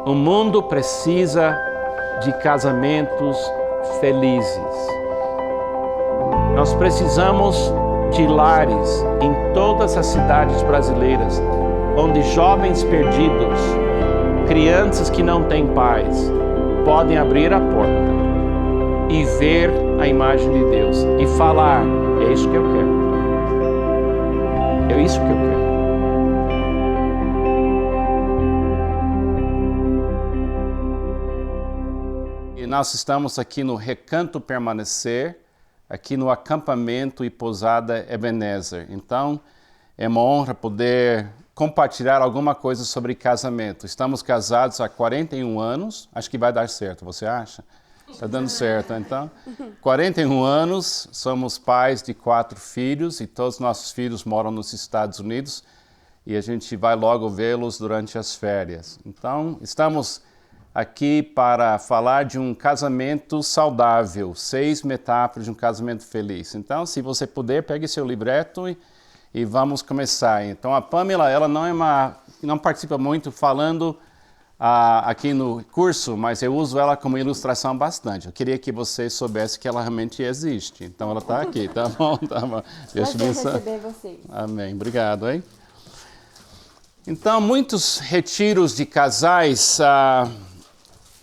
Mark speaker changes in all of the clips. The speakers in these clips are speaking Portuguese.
Speaker 1: O mundo precisa de casamentos felizes. Nós precisamos de lares em todas as cidades brasileiras, onde jovens perdidos, crianças que não têm pais, podem abrir a porta e ver a imagem de Deus e falar: é isso que eu quero. É isso que eu quero. E nós estamos aqui no Recanto Permanecer, aqui no acampamento e pousada Ebenezer. Então, é uma honra poder compartilhar alguma coisa sobre casamento. Estamos casados há 41 anos, acho que vai dar certo, você acha? Está dando certo, então. 41 anos, somos pais de 4 filhos e todos os nossos filhos moram nos Estados Unidos e a gente vai logo vê-los durante as férias. Então, estamos aqui para falar de um casamento saudável, 6 metáforas de um casamento feliz. Então, se você puder, pegue seu libreto e vamos começar. Então, a Pamela, ela não participa muito falando aqui no curso, mas eu uso ela como ilustração bastante. Eu queria que você soubesse que ela realmente existe. Então, ela está aqui, tá bom? Tá bom. Deixa eu
Speaker 2: receber vocês.
Speaker 1: Amém. Obrigado, hein? Então, muitos retiros de casais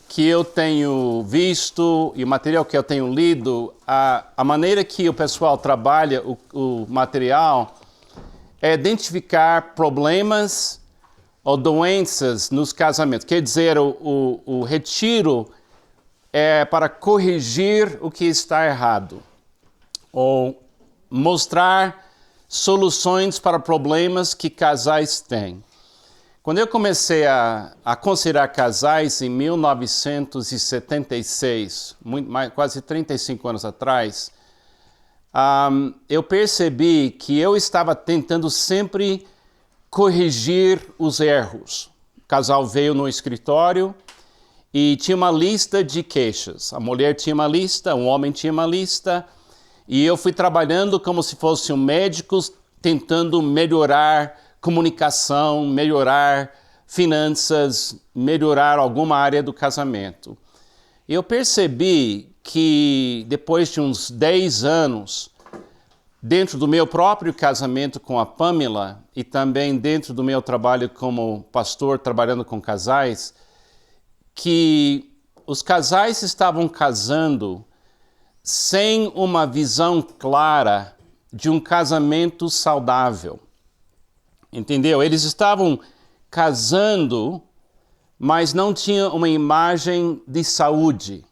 Speaker 1: que eu tenho visto e o material que eu tenho lido, a maneira que o pessoal trabalha o material é identificar problemas ou doenças nos casamentos. Quer dizer, o retiro é para corrigir o que está errado ou mostrar soluções para problemas que casais têm. Quando eu comecei a considerar casais em 1976, quase 35 anos atrás, eu percebi que eu estava tentando sempre corrigir os erros. O casal veio no escritório e tinha uma lista de queixas. A mulher tinha uma lista, o homem tinha uma lista, e eu fui trabalhando como se fosse um médico, tentando melhorar comunicação, melhorar finanças, melhorar alguma área do casamento. Eu percebi que depois de uns 10 anos, dentro do meu próprio casamento com a Pamela e também dentro do meu trabalho como pastor trabalhando com casais, que os casais estavam casando sem uma visão clara de um casamento saudável. Entendeu? Eles estavam casando, mas não tinham uma imagem de saúde.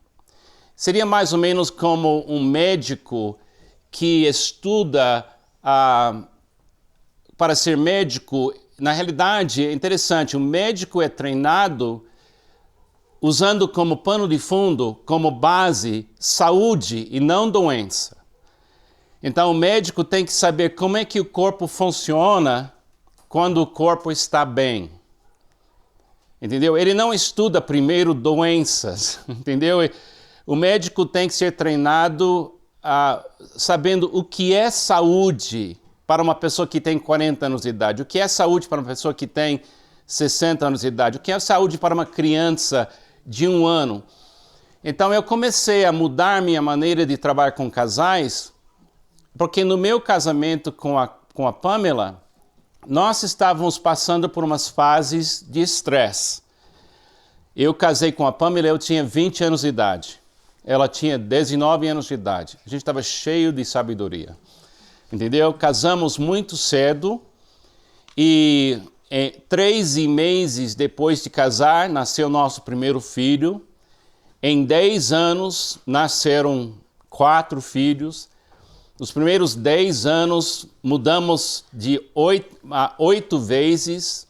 Speaker 1: Seria mais ou menos como um médico que estuda para ser médico. Na realidade, é interessante, o médico é treinado usando como pano de fundo, como base, saúde e não doença. Então, o médico tem que saber como é que o corpo funciona quando o corpo está bem. Entendeu? Ele não estuda primeiro doenças, entendeu? O médico tem que ser treinado sabendo o que é saúde para uma pessoa que tem 40 anos de idade, o que é saúde para uma pessoa que tem 60 anos de idade, o que é saúde para uma criança de 1 ano. Então eu comecei a mudar minha maneira de trabalhar com casais, porque no meu casamento com a Pamela, nós estávamos passando por umas fases de estresse. Eu casei com a Pamela, eu tinha 20 anos de idade. Ela tinha 19 anos de idade. A gente estava cheio de sabedoria. Entendeu? Casamos muito cedo e 3 meses depois de casar, nasceu nosso primeiro filho. Em 10 anos, nasceram 4 filhos. Nos primeiros 10 anos, mudamos de 8 vezes,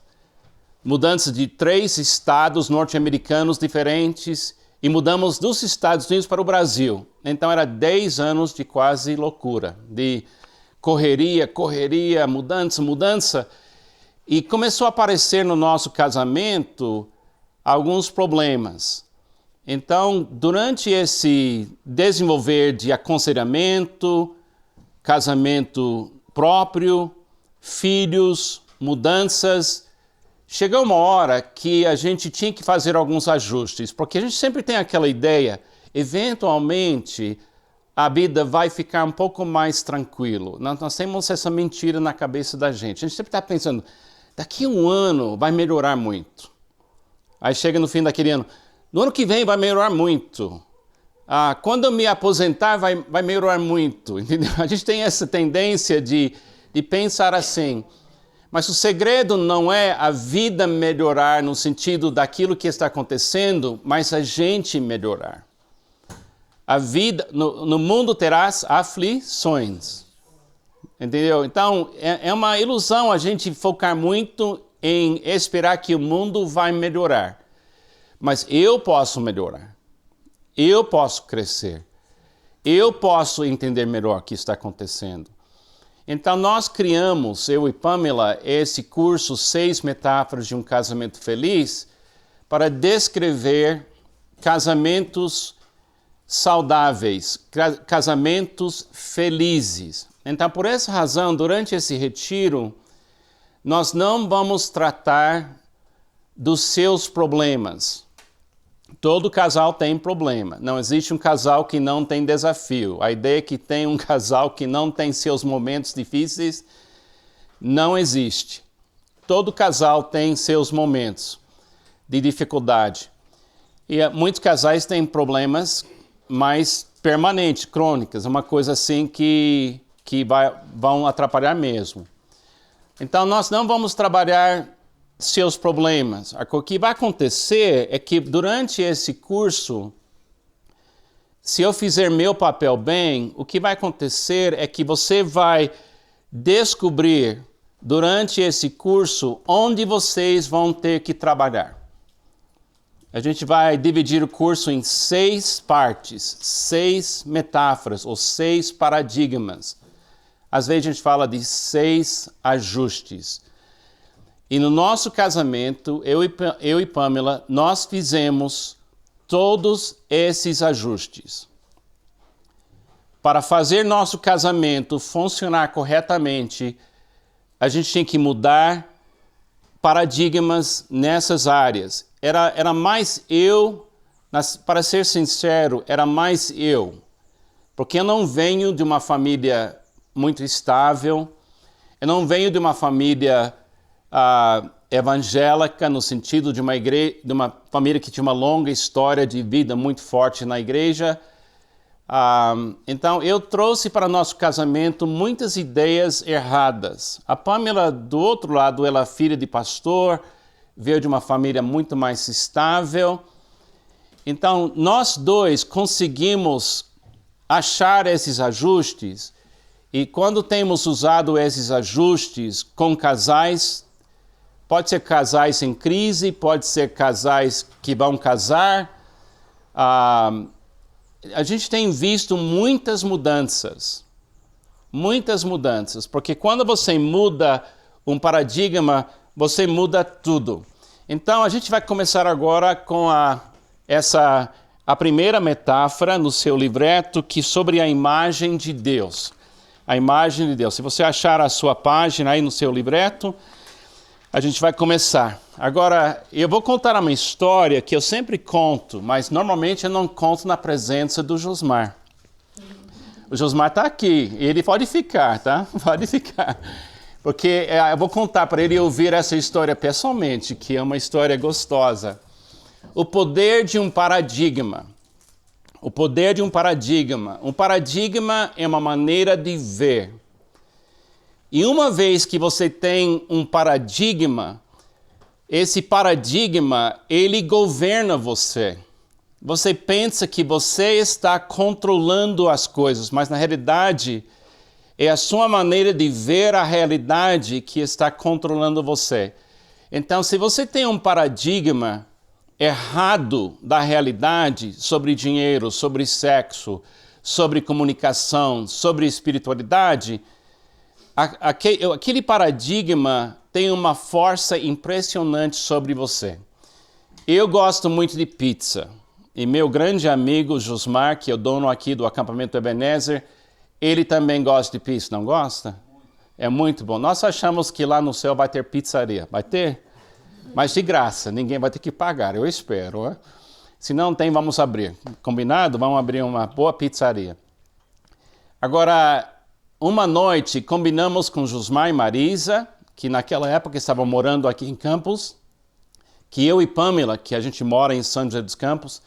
Speaker 1: mudança de 3 estados norte-americanos diferentes, e mudamos dos Estados Unidos para o Brasil. Então era 10 anos de quase loucura, de correria, mudança. E começou a aparecer no nosso casamento alguns problemas. Então, durante esse desenvolver de aconselhamento, casamento próprio, filhos, mudanças, chegou uma hora que a gente tinha que fazer alguns ajustes, porque a gente sempre tem aquela ideia, eventualmente a vida vai ficar um pouco mais tranquilo. Nós temos essa mentira na cabeça da gente. A gente sempre está pensando, daqui a um ano vai melhorar muito. Aí chega no fim daquele ano, no ano que vem vai melhorar muito. Quando eu me aposentar vai melhorar muito. Entendeu? A gente tem essa tendência de pensar assim. Mas o segredo não é a vida melhorar no sentido daquilo que está acontecendo, mas a gente melhorar. A vida, no mundo terás aflições. Entendeu? Então, é uma ilusão a gente focar muito em esperar que o mundo vai melhorar. Mas eu posso melhorar. Eu posso crescer. Eu posso entender melhor o que está acontecendo. Então, nós criamos, eu e Pamela, esse curso 6 Metáforas de um Casamento Feliz para descrever casamentos saudáveis, casamentos felizes. Então, por essa razão, durante esse retiro, nós não vamos tratar dos seus problemas. Todo casal tem problema. Não existe um casal que não tem desafio. A ideia que tem um casal que não tem seus momentos difíceis não existe. Todo casal tem seus momentos de dificuldade. E muitos casais têm problemas mais permanentes, crônicas, uma coisa assim que vão atrapalhar mesmo. Então, nós não vamos trabalhar seus problemas. O que vai acontecer é que durante esse curso, se eu fizer meu papel bem, o que vai acontecer é que você vai descobrir durante esse curso onde vocês vão ter que trabalhar. A gente vai dividir o curso em 6 partes, 6 metáforas ou 6 paradigmas. Às vezes a gente fala de 6 ajustes. E no nosso casamento, eu e Pamela, nós fizemos todos esses ajustes. Para fazer nosso casamento funcionar corretamente, a gente tinha que mudar paradigmas nessas áreas. Era mais eu, para ser sincero, era mais eu. Porque eu não venho de uma família muito estável, eu não venho de uma família evangélica, no sentido de uma família que tinha uma longa história de vida muito forte na igreja. Então, eu trouxe para nosso casamento muitas ideias erradas. A Pamela, do outro lado, ela é filha de pastor, veio de uma família muito mais estável. Então, nós dois conseguimos achar esses ajustes, e quando temos usado esses ajustes com casais, pode ser casais em crise, pode ser casais que vão casar, a gente tem visto muitas mudanças, porque quando você muda um paradigma, você muda tudo. Então, a gente vai começar agora com a primeira metáfora no seu livreto, que é sobre a imagem de Deus. A imagem de Deus. Se você achar a sua página aí no seu livreto, a gente vai começar. Agora, eu vou contar uma história que eu sempre conto, mas normalmente eu não conto na presença do Josmar. O Josmar está aqui, ele pode ficar, tá? Pode ficar. Porque eu vou contar para ele ouvir essa história pessoalmente, que é uma história gostosa. O poder de um paradigma. O poder de um paradigma. Um paradigma é uma maneira de ver. E uma vez que você tem um paradigma, esse paradigma, ele governa você. Você pensa que você está controlando as coisas, mas na realidade é a sua maneira de ver a realidade que está controlando você. Então, se você tem um paradigma errado da realidade sobre dinheiro, sobre sexo, sobre comunicação, sobre espiritualidade, aquele paradigma tem uma força impressionante sobre você. Eu gosto muito de pizza. E meu grande amigo Josmar, que é o dono aqui do acampamento Ebenezer, ele também gosta de pizza, não gosta? É muito bom. Nós achamos que lá no céu vai ter pizzaria. Vai ter? Mas de graça, ninguém vai ter que pagar, eu espero. Né? Se não tem, vamos abrir. Combinado? Vamos abrir uma boa pizzaria. Agora, uma noite, combinamos com Josmar e Marisa, que naquela época estavam morando aqui em Campos, que eu e Pamela, que a gente mora em São José dos Campos,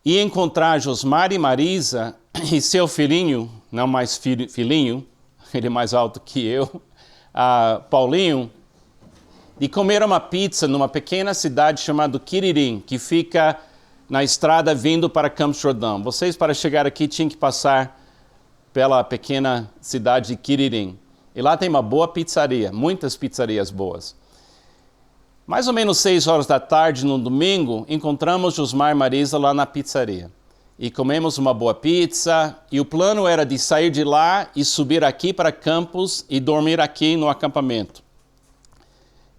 Speaker 1: ia encontrar Josmar e Marisa e seu filhinho, não mais filhinho, ele é mais alto que eu, Paulinho, e comer uma pizza numa pequena cidade chamada Quiririm, que fica na estrada vindo para Campos Jordão. Vocês, para chegar aqui, tinham que passar pela pequena cidade de Quiririm. E lá tem uma boa pizzaria, muitas pizzarias boas. Mais ou menos 6 horas da tarde, no domingo, encontramos Josmar e Marisa lá na pizzaria. E comemos uma boa pizza, e o plano era de sair de lá e subir aqui para Campos e dormir aqui no acampamento.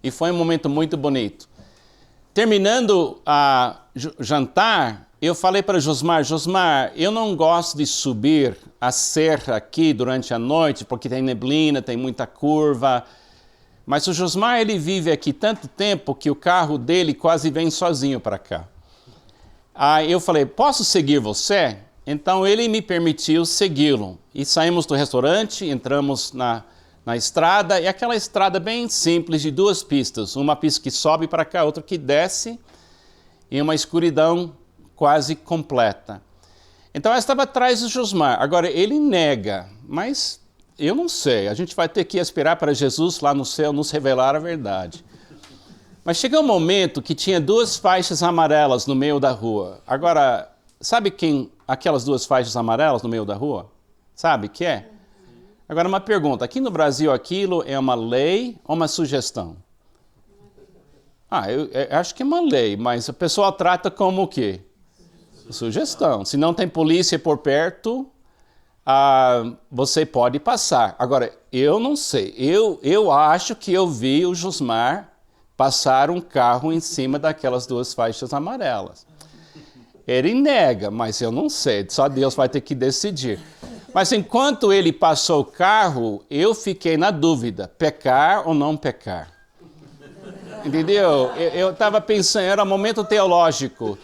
Speaker 1: E foi um momento muito bonito. Terminando a jantar, eu falei para Josmar, eu não gosto de subir a serra aqui durante a noite, porque tem neblina, tem muita curva. Mas o Josmar, ele vive aqui tanto tempo que o carro dele quase vem sozinho para cá. Aí eu falei, posso seguir você? Então ele me permitiu segui-lo. E saímos do restaurante, entramos na estrada, e aquela estrada bem simples de 2 pistas. Uma pista que sobe para cá, outra que desce, e uma escuridão quase completa. Então eu estava atrás do Josmar. Agora ele nega, mas eu não sei. A gente vai ter que esperar para Jesus lá no céu nos revelar a verdade. Mas chegou um momento que tinha 2 faixas amarelas no meio da rua. Agora, sabe quem aquelas 2 faixas amarelas no meio da rua? Sabe que é? Agora uma pergunta, aqui no Brasil aquilo é uma lei ou uma sugestão? Eu acho que é uma lei, mas a pessoa trata como o quê? Sugestão. Se não tem polícia por perto, você pode passar. Agora, eu não sei. Eu acho que eu vi o Josmar passar um carro em cima daquelas 2 faixas amarelas. Ele nega, mas eu não sei. Só Deus vai ter que decidir. Mas enquanto ele passou o carro, eu fiquei na dúvida, pecar ou não pecar. Entendeu? Eu estava pensando, era um momento teológico.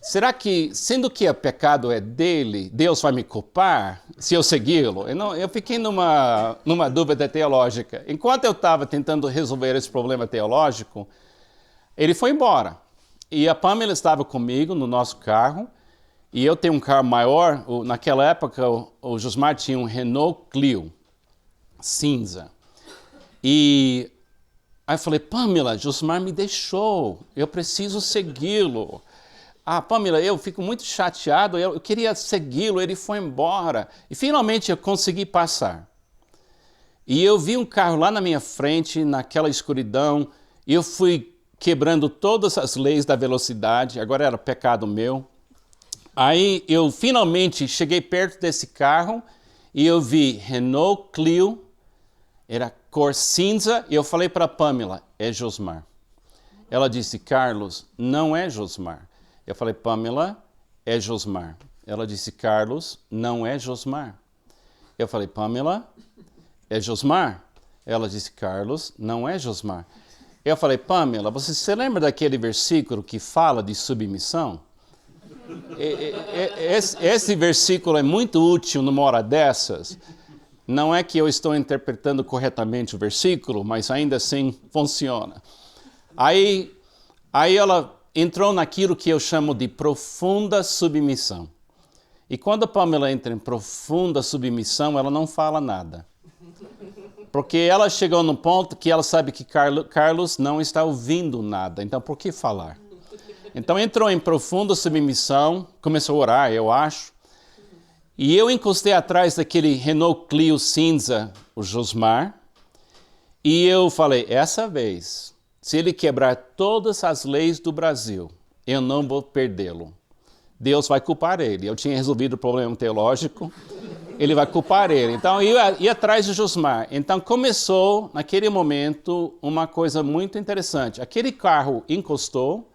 Speaker 1: Será que, sendo que o pecado é dele, Deus vai me culpar se eu segui-lo? Eu fiquei numa dúvida teológica. Enquanto eu estava tentando resolver esse problema teológico, ele foi embora. E a Pamela estava comigo no nosso carro, e eu tenho um carro maior. Naquela época, o Josmar tinha um Renault Clio, cinza. E aí eu falei, Pamela, Josmar me deixou, eu preciso segui-lo. Pamela, eu fico muito chateado, eu queria segui-lo, ele foi embora. E finalmente eu consegui passar. E eu vi um carro lá na minha frente, naquela escuridão, e eu fui quebrando todas as leis da velocidade, agora era pecado meu. Aí eu finalmente cheguei perto desse carro e eu vi Renault Clio, era cor cinza, e eu falei para a Pamela, é Josmar. Ela disse, Carlos, não é Josmar. Eu falei, Pamela, é Josmar. Ela disse, Carlos, não é Josmar. Eu falei, Pamela, é Josmar? Ela disse, Carlos, não é Josmar. Eu falei, Pamela, você se lembra daquele versículo que fala de submissão? Esse versículo é muito útil numa hora dessas. Não é que eu estou interpretando corretamente o versículo, mas ainda assim funciona. Aí ela entrou naquilo que eu chamo de profunda submissão. E quando a Pamela entra em profunda submissão, ela não fala nada. Porque ela chegou no ponto que ela sabe que Carlos não está ouvindo nada. Então, por que falar? Então, entrou em profunda submissão, começou a orar, eu acho. E eu encostei atrás daquele Renault Clio cinza, o Josmar. E eu falei, essa vez, se ele quebrar todas as leis do Brasil, eu não vou perdê-lo. Deus vai culpar ele. Eu tinha resolvido o problema teológico, ele vai culpar ele. Então, eu ia atrás de Josmar. Então, começou, naquele momento, uma coisa muito interessante. Aquele carro encostou,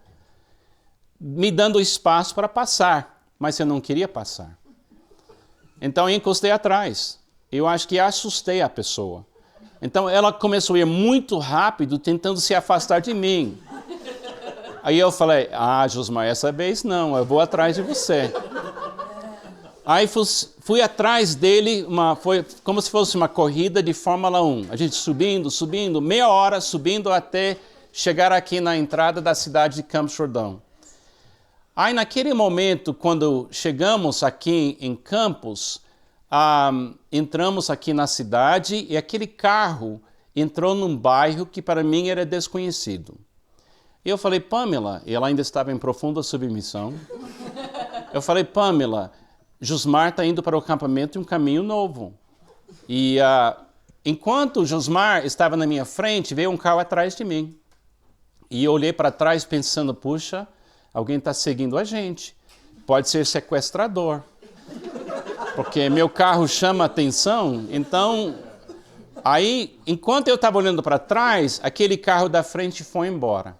Speaker 1: me dando espaço para passar, mas eu não queria passar. Então, eu encostei atrás. Eu acho que assustei a pessoa. Então ela começou a ir muito rápido, tentando se afastar de mim. Aí eu falei, Josmar, essa vez não, eu vou atrás de você. Aí fui atrás dele, foi como se fosse uma corrida de Fórmula 1. A gente subindo, meia hora subindo até chegar aqui na entrada da cidade de Campos Jordão. Aí naquele momento, quando chegamos aqui em Campos, entramos aqui na cidade e aquele carro entrou num bairro que para mim era desconhecido. Eu falei, Pamela, e ela ainda estava em profunda submissão. Eu falei, Pamela, Josmar está indo para o acampamento em um caminho novo. E enquanto Josmar estava na minha frente, veio um carro atrás de mim. E eu olhei para trás pensando, puxa, alguém está seguindo a gente. Pode ser sequestrador. Porque meu carro chama atenção. Então, aí, enquanto eu estava olhando para trás, aquele carro da frente foi embora.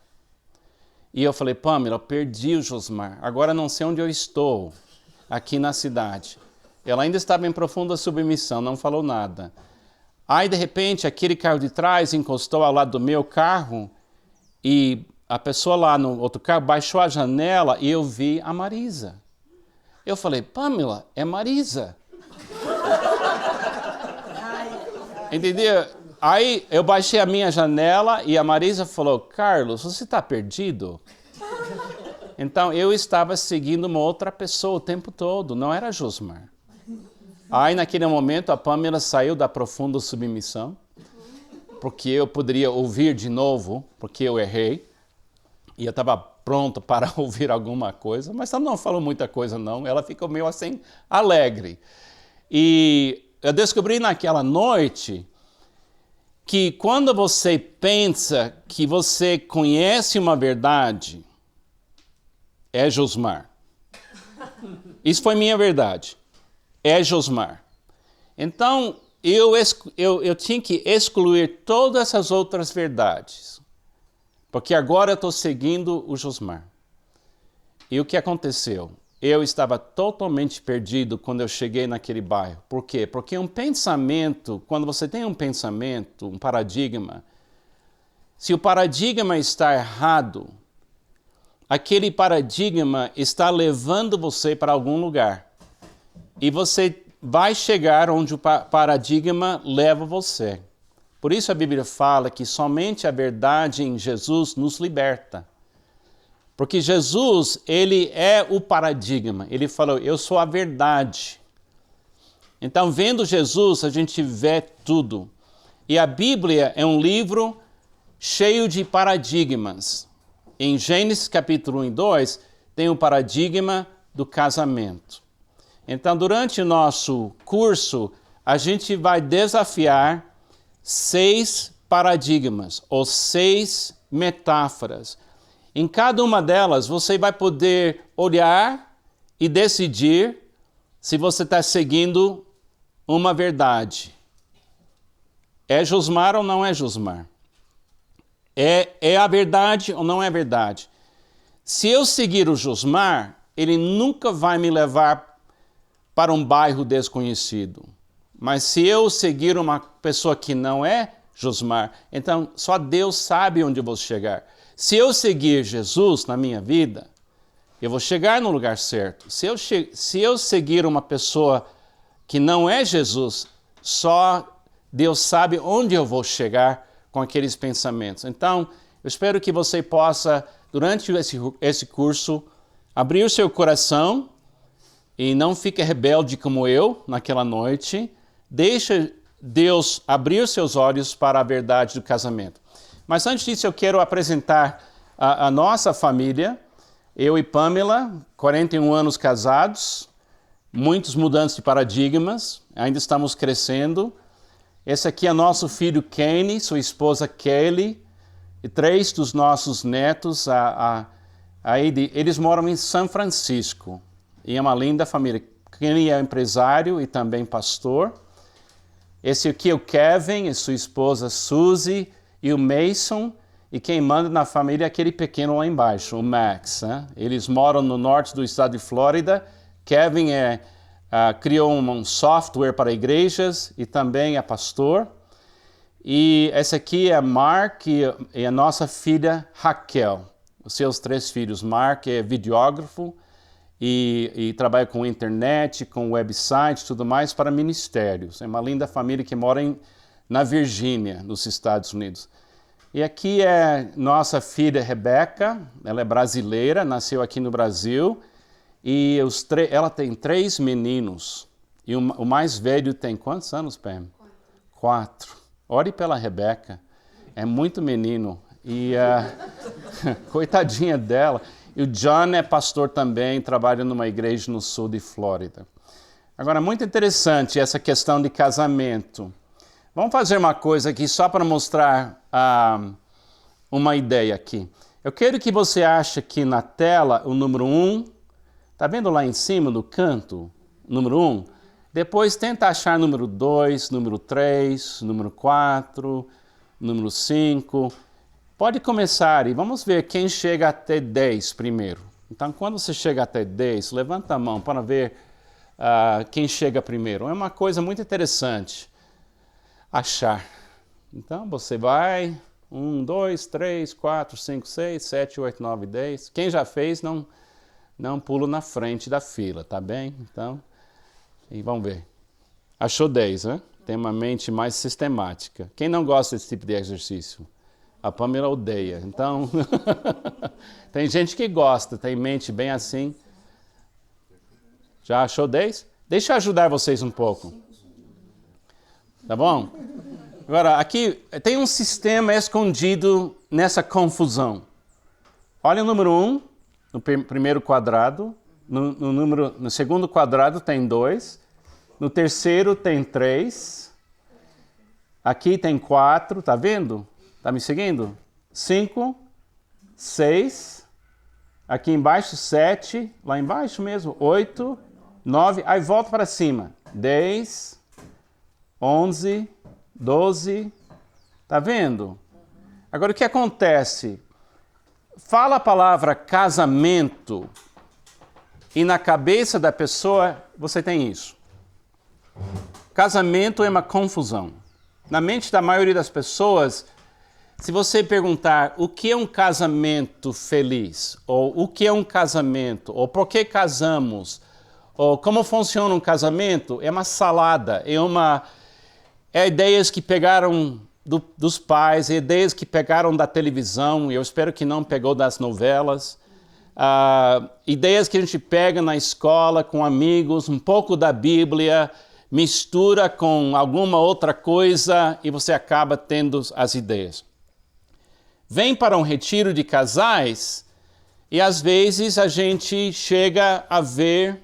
Speaker 1: E eu falei, Pamela, eu perdi o Josmar. Agora não sei onde eu estou, aqui na cidade. Ela ainda estava em profunda submissão, não falou nada. Aí, de repente, aquele carro de trás encostou ao lado do meu carro e a pessoa lá no outro carro baixou a janela e eu vi a Marisa. Eu falei, Pamela, é Marisa. Entendeu? Aí eu baixei a minha janela e a Marisa falou, Carlos, você está perdido? Então eu estava seguindo uma outra pessoa o tempo todo, não era Josmar. Aí naquele momento a Pamela saiu da profunda submissão, porque eu poderia ouvir de novo, porque eu errei. E eu estava pronto para ouvir alguma coisa, mas ela não falou muita coisa não, ela ficou meio assim alegre. E eu descobri naquela noite que quando você pensa que você conhece uma verdade, é Josmar. Isso foi minha verdade. É Josmar. Então, eu tinha que excluir todas essas outras verdades. Porque agora eu estou seguindo o Josmar. E o que aconteceu? Eu estava totalmente perdido quando eu cheguei naquele bairro. Por quê? Porque um pensamento, quando você tem um pensamento, um paradigma, se o paradigma está errado, aquele paradigma está levando você para algum lugar. E você vai chegar onde o paradigma leva você. Por isso a Bíblia fala que somente a verdade em Jesus nos liberta. Porque Jesus, ele é o paradigma. Ele falou, eu sou a verdade. Então, vendo Jesus, a gente vê tudo. E a Bíblia é um livro cheio de paradigmas. Em Gênesis capítulo 1 e 2, tem o paradigma do casamento. Então, durante o nosso curso, a gente vai desafiar 6 paradigmas, ou 6 metáforas. Em cada uma delas, você vai poder olhar e decidir se você está seguindo uma verdade. É Josmar ou não é Josmar? É a verdade ou não é verdade? Se eu seguir o Josmar, ele nunca vai me levar para um bairro desconhecido. Mas se eu seguir uma pessoa que não é Josmar, então só Deus sabe onde eu vou chegar. Se eu seguir Jesus na minha vida, eu vou chegar no lugar certo. Se eu seguir uma pessoa que não é Jesus, só Deus sabe onde eu vou chegar com aqueles pensamentos. Então, eu espero que você possa, durante esse curso, abrir o seu coração e não fique rebelde como eu naquela noite. Deixa Deus abrir seus olhos para a verdade do casamento. Mas antes disso, eu quero apresentar a nossa família. Eu e Pamela, 41 anos casados, muitas mudanças de paradigmas, ainda estamos crescendo. Esse aqui é nosso filho Kenny, sua esposa Kelly, e 3 dos nossos netos. Eles moram em São Francisco, e é uma linda família. Kenny é empresário e também pastor. Esse aqui é o Kevin e sua esposa Suzy, e o Mason, e quem manda na família é aquele pequeno lá embaixo, o Max. Né? Eles moram no norte do estado de Flórida. Kevin criou um software para igrejas e também é pastor. E essa aqui é Mark e a nossa filha Raquel. Os seus 3 filhos. Mark é videógrafo e trabalha com internet, com website e tudo mais para ministérios. É uma linda família que mora na Virgínia, nos Estados Unidos. E aqui é nossa filha Rebeca, ela é brasileira, nasceu aqui no Brasil. E ela tem 3 meninos. E o mais velho tem quantos anos, Pam? 4. Ore pela Rebeca. É muito menino. E coitadinha dela. E o John é pastor também, trabalha numa igreja no sul de Flórida. Agora, muito interessante essa questão de casamento. Vamos fazer uma coisa aqui só para mostrar uma ideia aqui. Eu quero que você ache aqui na tela o número 1. Está vendo lá em cima no canto? Número 1. Depois tenta achar número 2, número 3, número 4, número 5. Pode começar e vamos ver quem chega até 10 primeiro. Então, quando você chega até 10, levanta a mão para ver quem chega primeiro. É uma coisa muito interessante achar. Então, você vai 1, 2, 3, 4, 5, 6, 7, 8, 9, 10. Quem já fez, não pula na frente da fila, tá bem? Então, e vamos ver. Achou 10, né? Tem uma mente mais sistemática. Quem não gosta desse tipo de exercício? A Pamela odeia. Então, tem gente que gosta, tem mente bem assim. Já achou 10? Deixa eu ajudar vocês um pouco. Tá bom? Agora, aqui tem um sistema escondido nessa confusão. Olha o número 1, no primeiro quadrado. No segundo quadrado tem 2. No terceiro tem 3. Aqui tem 4, tá vendo? Tá me seguindo? 5, 6. Aqui embaixo 7. Lá embaixo mesmo 8, 9. Aí volta para cima. 10, 11, 12. Tá vendo? Agora o que acontece? Fala a palavra casamento e na cabeça da pessoa você tem isso. Casamento é uma confusão. Na mente da maioria das pessoas, se você perguntar o que é um casamento feliz, ou o que é um casamento, ou por que casamos, ou como funciona um casamento, é uma salada, é ideias que pegaram dos pais, ideias que pegaram da televisão, e eu espero que não pegou das novelas, ideias que a gente pega na escola com amigos, um pouco da Bíblia, mistura com alguma outra coisa e você acaba tendo as ideias. Vem para um retiro de casais e às vezes a gente chega a ver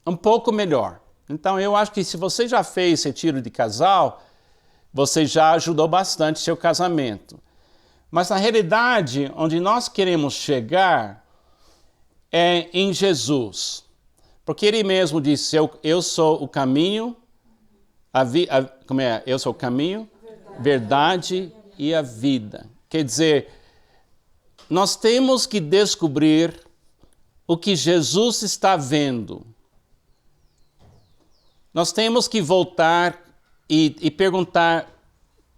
Speaker 1: um pouco melhor. Então eu acho que se você já fez retiro de casal, você já ajudou bastante seu casamento. Mas na realidade, onde nós queremos chegar é em Jesus. Porque ele mesmo disse, eu sou o caminho, eu sou o caminho, verdade e a vida. Quer dizer, nós temos que descobrir o que Jesus está vendo. Nós temos que voltar e perguntar,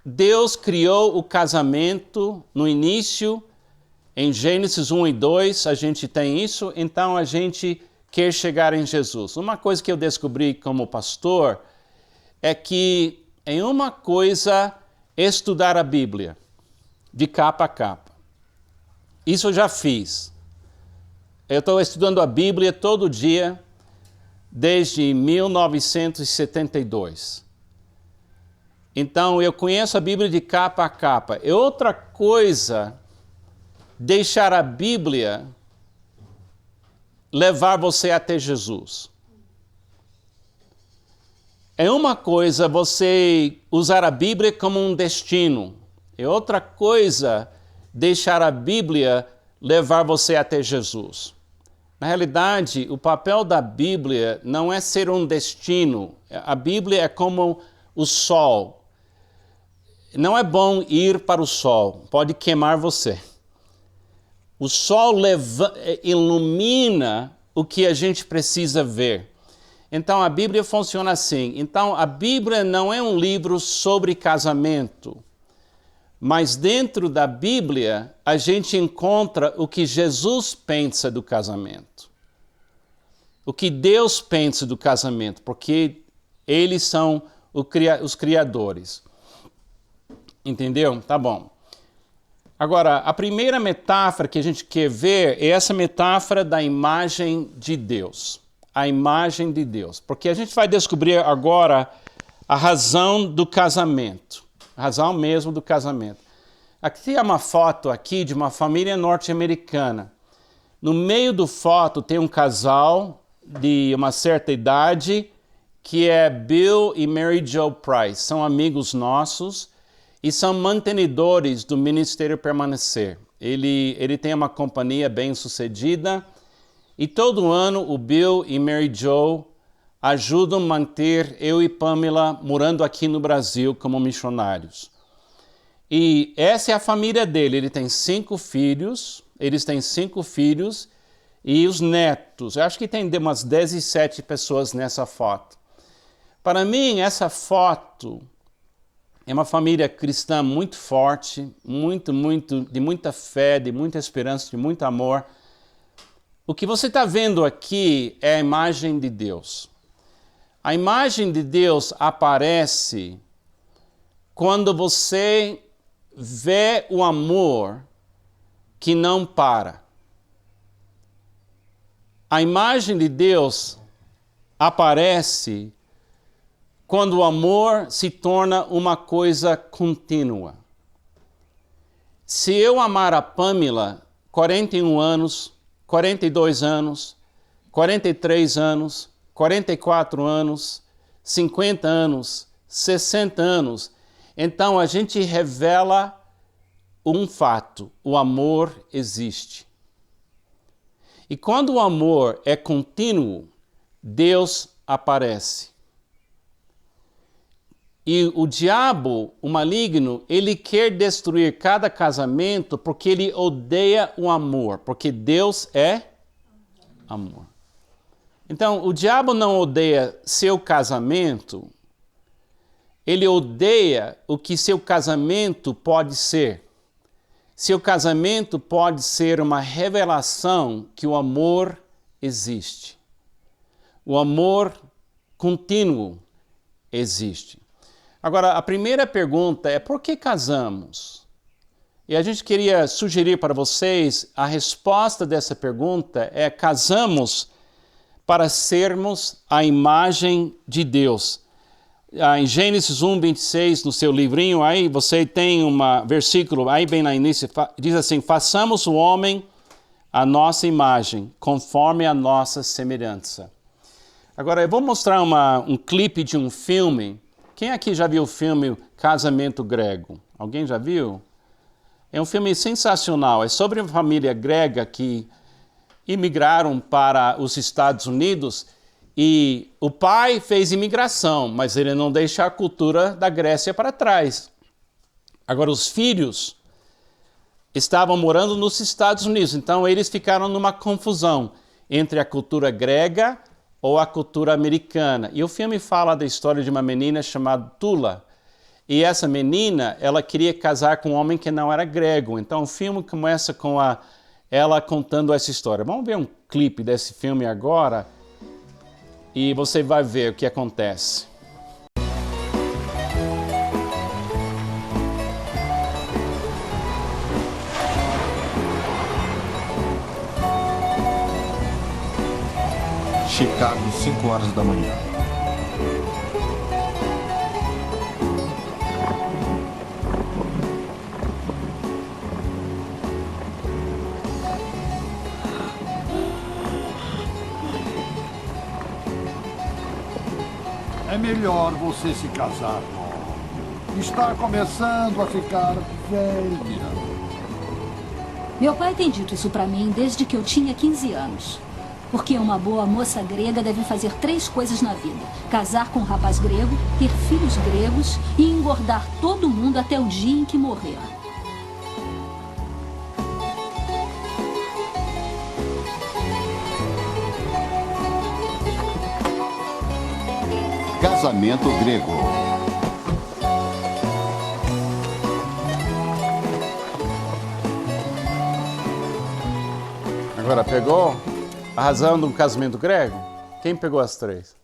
Speaker 1: Deus criou o casamento no início, em Gênesis 1 e 2, a gente tem isso, então a gente quer chegar em Jesus. Uma coisa que eu descobri como pastor é que é uma coisa estudar a Bíblia, de capa a capa. Isso eu já fiz. Eu estou estudando a Bíblia todo dia, desde 1972. Então, eu conheço a Bíblia de capa a capa. É outra coisa deixar a Bíblia levar você até Jesus. É uma coisa você usar a Bíblia como um destino. É outra coisa deixar a Bíblia levar você até Jesus. Na realidade, o papel da Bíblia não é ser um destino. A Bíblia é como o sol. Não é bom ir para o sol, pode queimar você. O sol ilumina o que a gente precisa ver. Então a Bíblia funciona assim. Então a Bíblia não é um livro sobre casamento, mas dentro da Bíblia a gente encontra o que Jesus pensa do casamento. O que Deus pensa do casamento, porque eles são os criadores. Entendeu? Tá bom. Agora, a primeira metáfora que a gente quer ver é essa metáfora da imagem de Deus. A imagem de Deus. Porque a gente vai descobrir agora a razão do casamento. A razão mesmo do casamento. Aqui é uma foto aqui de uma família norte-americana. No meio do foto tem um casal de uma certa idade que é Bill e Mary Jo Price. São amigos nossos e são mantenedores do Ministério Permanecer. Ele tem uma companhia bem sucedida e todo ano o Bill e Mary Jo ajudam a manter eu e Pamela morando aqui no Brasil como missionários. E essa é a família dele. Eles têm 5 filhos e os netos. Eu acho que tem umas 17 pessoas nessa foto. Para mim, essa foto é uma família cristã muito forte, de muita fé, de muita esperança, de muito amor. O que você está vendo aqui é a imagem de Deus. A imagem de Deus aparece quando você vê o amor que não para. A imagem de Deus aparece quando o amor se torna uma coisa contínua. Se eu amar a Pamela 41 anos, 42 anos, 43 anos, 44 anos, 50 anos, 60 anos, então a gente revela um fato: o amor existe. E quando o amor é contínuo, Deus aparece. E o diabo, o maligno, ele quer destruir cada casamento porque ele odeia o amor, porque Deus é amor. Então, o diabo não odeia seu casamento, ele odeia o que seu casamento pode ser. Seu casamento pode ser uma revelação que o amor existe. O amor contínuo existe. Agora, a primeira pergunta é: por que casamos? E a gente queria sugerir para vocês, a resposta dessa pergunta é: casamos para sermos a imagem de Deus. Em Gênesis 1, 26, no seu livrinho, aí você tem um versículo, aí bem no início, diz assim: façamos o homem a nossa imagem, conforme a nossa semelhança. Agora, eu vou mostrar um clipe de um filme. Quem aqui já viu o filme Casamento Grego? Alguém já viu? É um filme sensacional. É sobre uma família grega que imigraram para os Estados Unidos e o pai fez imigração, mas ele não deixa a cultura da Grécia para trás. Agora, os filhos estavam morando nos Estados Unidos, então eles ficaram numa confusão entre a cultura grega ou a cultura americana. E o filme fala da história de uma menina chamada Tula. E essa menina, ela queria casar com um homem que não era grego. Então o filme começa com ela contando essa história. Vamos ver um clipe desse filme agora e você vai ver o que acontece.
Speaker 2: Chicago, 5 horas da manhã.
Speaker 3: É melhor você se casar logo. Está começando a ficar velha.
Speaker 4: Meu pai tem dito isso pra mim desde que eu tinha 15 anos. Porque uma boa moça grega deve fazer 3 coisas na vida: casar com um rapaz grego, ter filhos gregos e engordar todo mundo até o dia em que morrer.
Speaker 5: Casamento grego.
Speaker 1: Agora, pegou a razão do casamento grego? Quem pegou as três?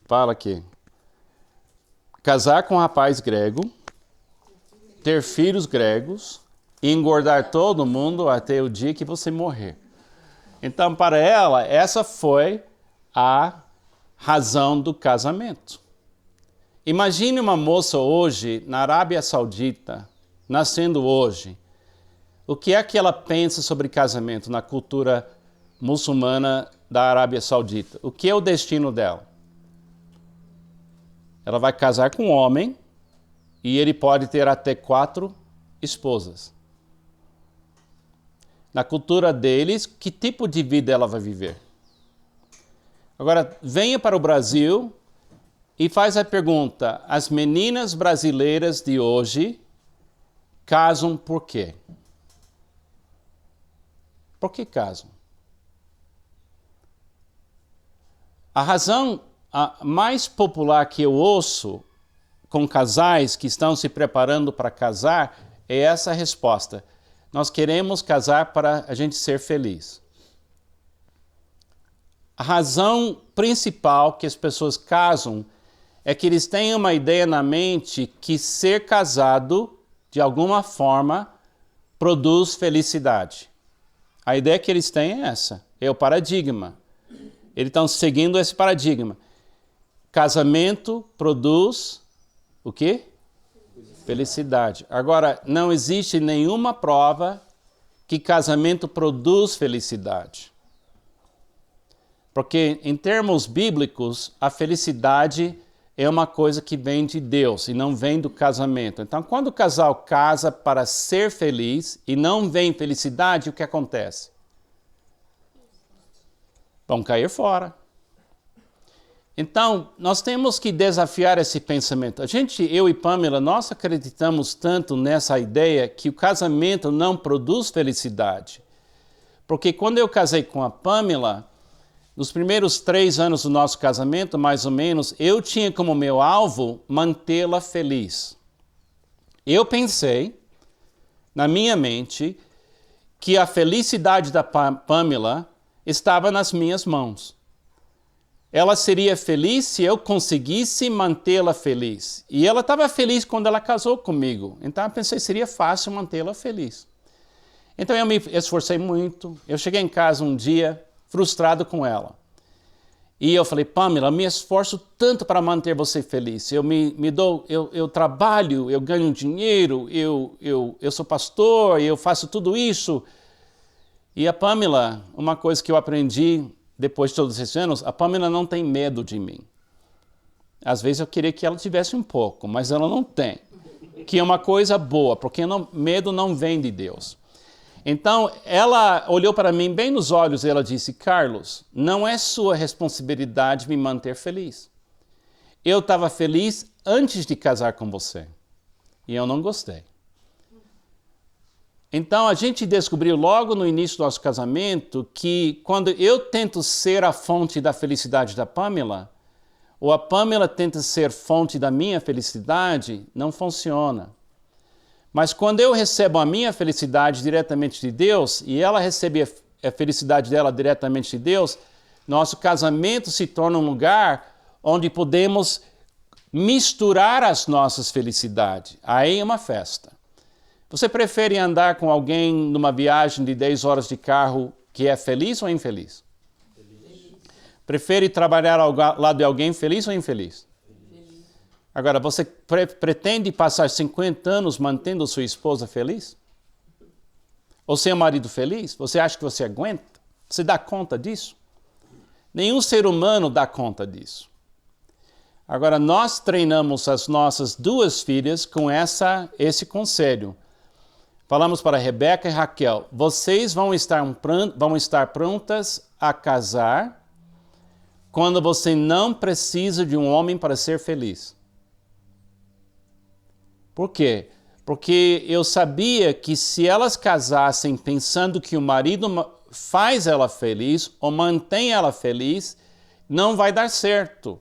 Speaker 1: Fala aqui. Casar com um rapaz grego, ter filhos gregos e engordar todo mundo até o dia que você morrer. Então, para ela, essa foi a razão do casamento. Imagine uma moça hoje na Arábia Saudita, nascendo hoje. O que é que ela pensa sobre casamento na cultura muçulmana da Arábia Saudita? O que é o destino dela? Ela vai casar com um homem e ele pode ter até 4 esposas. Na cultura deles, que tipo de vida ela vai viver? Agora, venha para o Brasil e faz a pergunta: as meninas brasileiras de hoje casam por quê? Por que casam? A razão mais popular que eu ouço com casais que estão se preparando para casar é essa resposta: nós queremos casar para a gente ser feliz. A razão principal que as pessoas casam é que eles têm uma ideia na mente que ser casado, de alguma forma, produz felicidade. A ideia que eles têm é essa, é o paradigma. Eles estão seguindo esse paradigma. Casamento produz o quê? Felicidade. Agora, não existe nenhuma prova que casamento produz felicidade. Porque, em termos bíblicos, a felicidade é uma coisa que vem de Deus e não vem do casamento. Então, quando o casal casa para ser feliz e não vem felicidade, o que acontece? Vão cair fora. Então, nós temos que desafiar esse pensamento. Eu e Pamela, nós acreditamos tanto nessa ideia que o casamento não produz felicidade. Porque quando eu casei com a Pamela, nos primeiros 3 anos do nosso casamento, mais ou menos, eu tinha como meu alvo mantê-la feliz. Eu pensei, na minha mente, que a felicidade da Pamela estava nas minhas mãos. Ela seria feliz se eu conseguisse mantê-la feliz. E ela estava feliz quando ela casou comigo. Então eu pensei que seria fácil mantê-la feliz. Então eu me esforcei muito. Eu cheguei em casa um dia frustrado com ela. E eu falei: Pamela, eu me esforço tanto para manter você feliz. Eu trabalho, eu ganho dinheiro, eu sou pastor, eu faço tudo isso. E a Pamela, uma coisa que eu aprendi depois de todos esses anos, a Pamela não tem medo de mim. Às vezes eu queria que ela tivesse um pouco, mas ela não tem. Que é uma coisa boa, porque medo não vem de Deus. Então, ela olhou para mim bem nos olhos e ela disse: Carlos, não é sua responsabilidade me manter feliz. Eu estava feliz antes de casar com você. E eu não gostei. Então, a gente descobriu logo no início do nosso casamento que quando eu tento ser a fonte da felicidade da Pamela, ou a Pamela tenta ser fonte da minha felicidade, não funciona. Mas quando eu recebo a minha felicidade diretamente de Deus e ela recebe a felicidade dela diretamente de Deus, nosso casamento se torna um lugar onde podemos misturar as nossas felicidades. Aí é uma festa. Você prefere andar com alguém numa viagem de 10 horas de carro que é feliz ou infeliz? Feliz. Prefere trabalhar ao lado de alguém feliz ou infeliz? Feliz. Agora, você pretende passar 50 anos mantendo sua esposa feliz? Ou seu marido feliz? Você acha que você aguenta? Você dá conta disso? Nenhum ser humano dá conta disso. Agora, nós treinamos as nossas 2 filhas com esse conselho. Falamos para Rebeca e Raquel: vocês vão estar prontas a casar quando você não precisa de um homem para ser feliz. Por quê? Porque eu sabia que se elas casassem pensando que o marido faz ela feliz ou mantém ela feliz, não vai dar certo.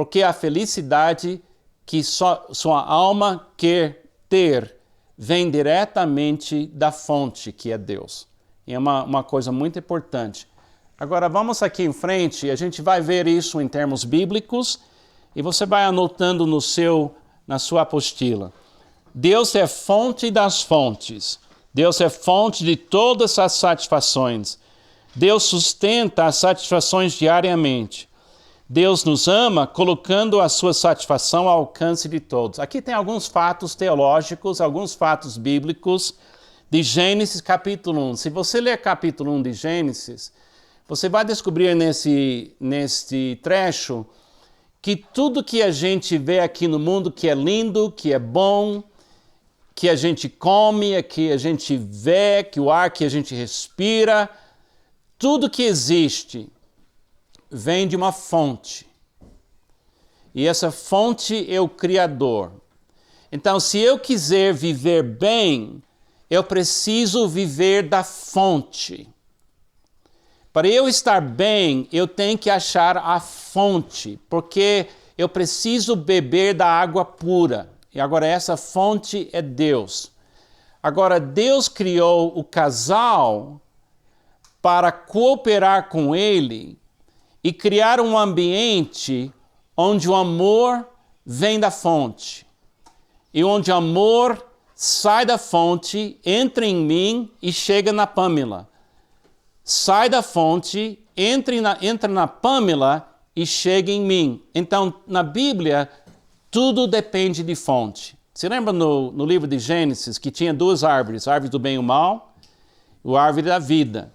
Speaker 1: porque a felicidade que sua alma quer ter vem diretamente da fonte, que é Deus. E é uma coisa muito importante. Agora, vamos aqui em frente, a gente vai ver isso em termos bíblicos, e você vai anotando na sua apostila. Deus é fonte das fontes. Deus é fonte de todas as satisfações. Deus sustenta as satisfações diariamente. Deus nos ama colocando a sua satisfação ao alcance de todos. Aqui tem alguns fatos teológicos, alguns fatos bíblicos de Gênesis capítulo 1. Se você ler capítulo 1 de Gênesis, você vai descobrir nesse trecho que tudo que a gente vê aqui no mundo que é lindo, que é bom, que a gente come, que a gente vê, que o ar que a gente respira, tudo que existe vem de uma fonte. E essa fonte é o Criador. Então, se eu quiser viver bem, eu preciso viver da fonte. Para eu estar bem, eu tenho que achar a fonte, porque eu preciso beber da água pura. E agora essa fonte é Deus. Agora, Deus criou o casal para cooperar com Ele e criar um ambiente onde o amor vem da fonte. E onde o amor sai da fonte, entra em mim e chega na Pamela. Sai da fonte, entra na Pamela e chega em mim. Então, na Bíblia, tudo depende de fonte. Você lembra no livro de Gênesis que tinha duas árvores, a árvore do bem e o mal e a árvore da vida.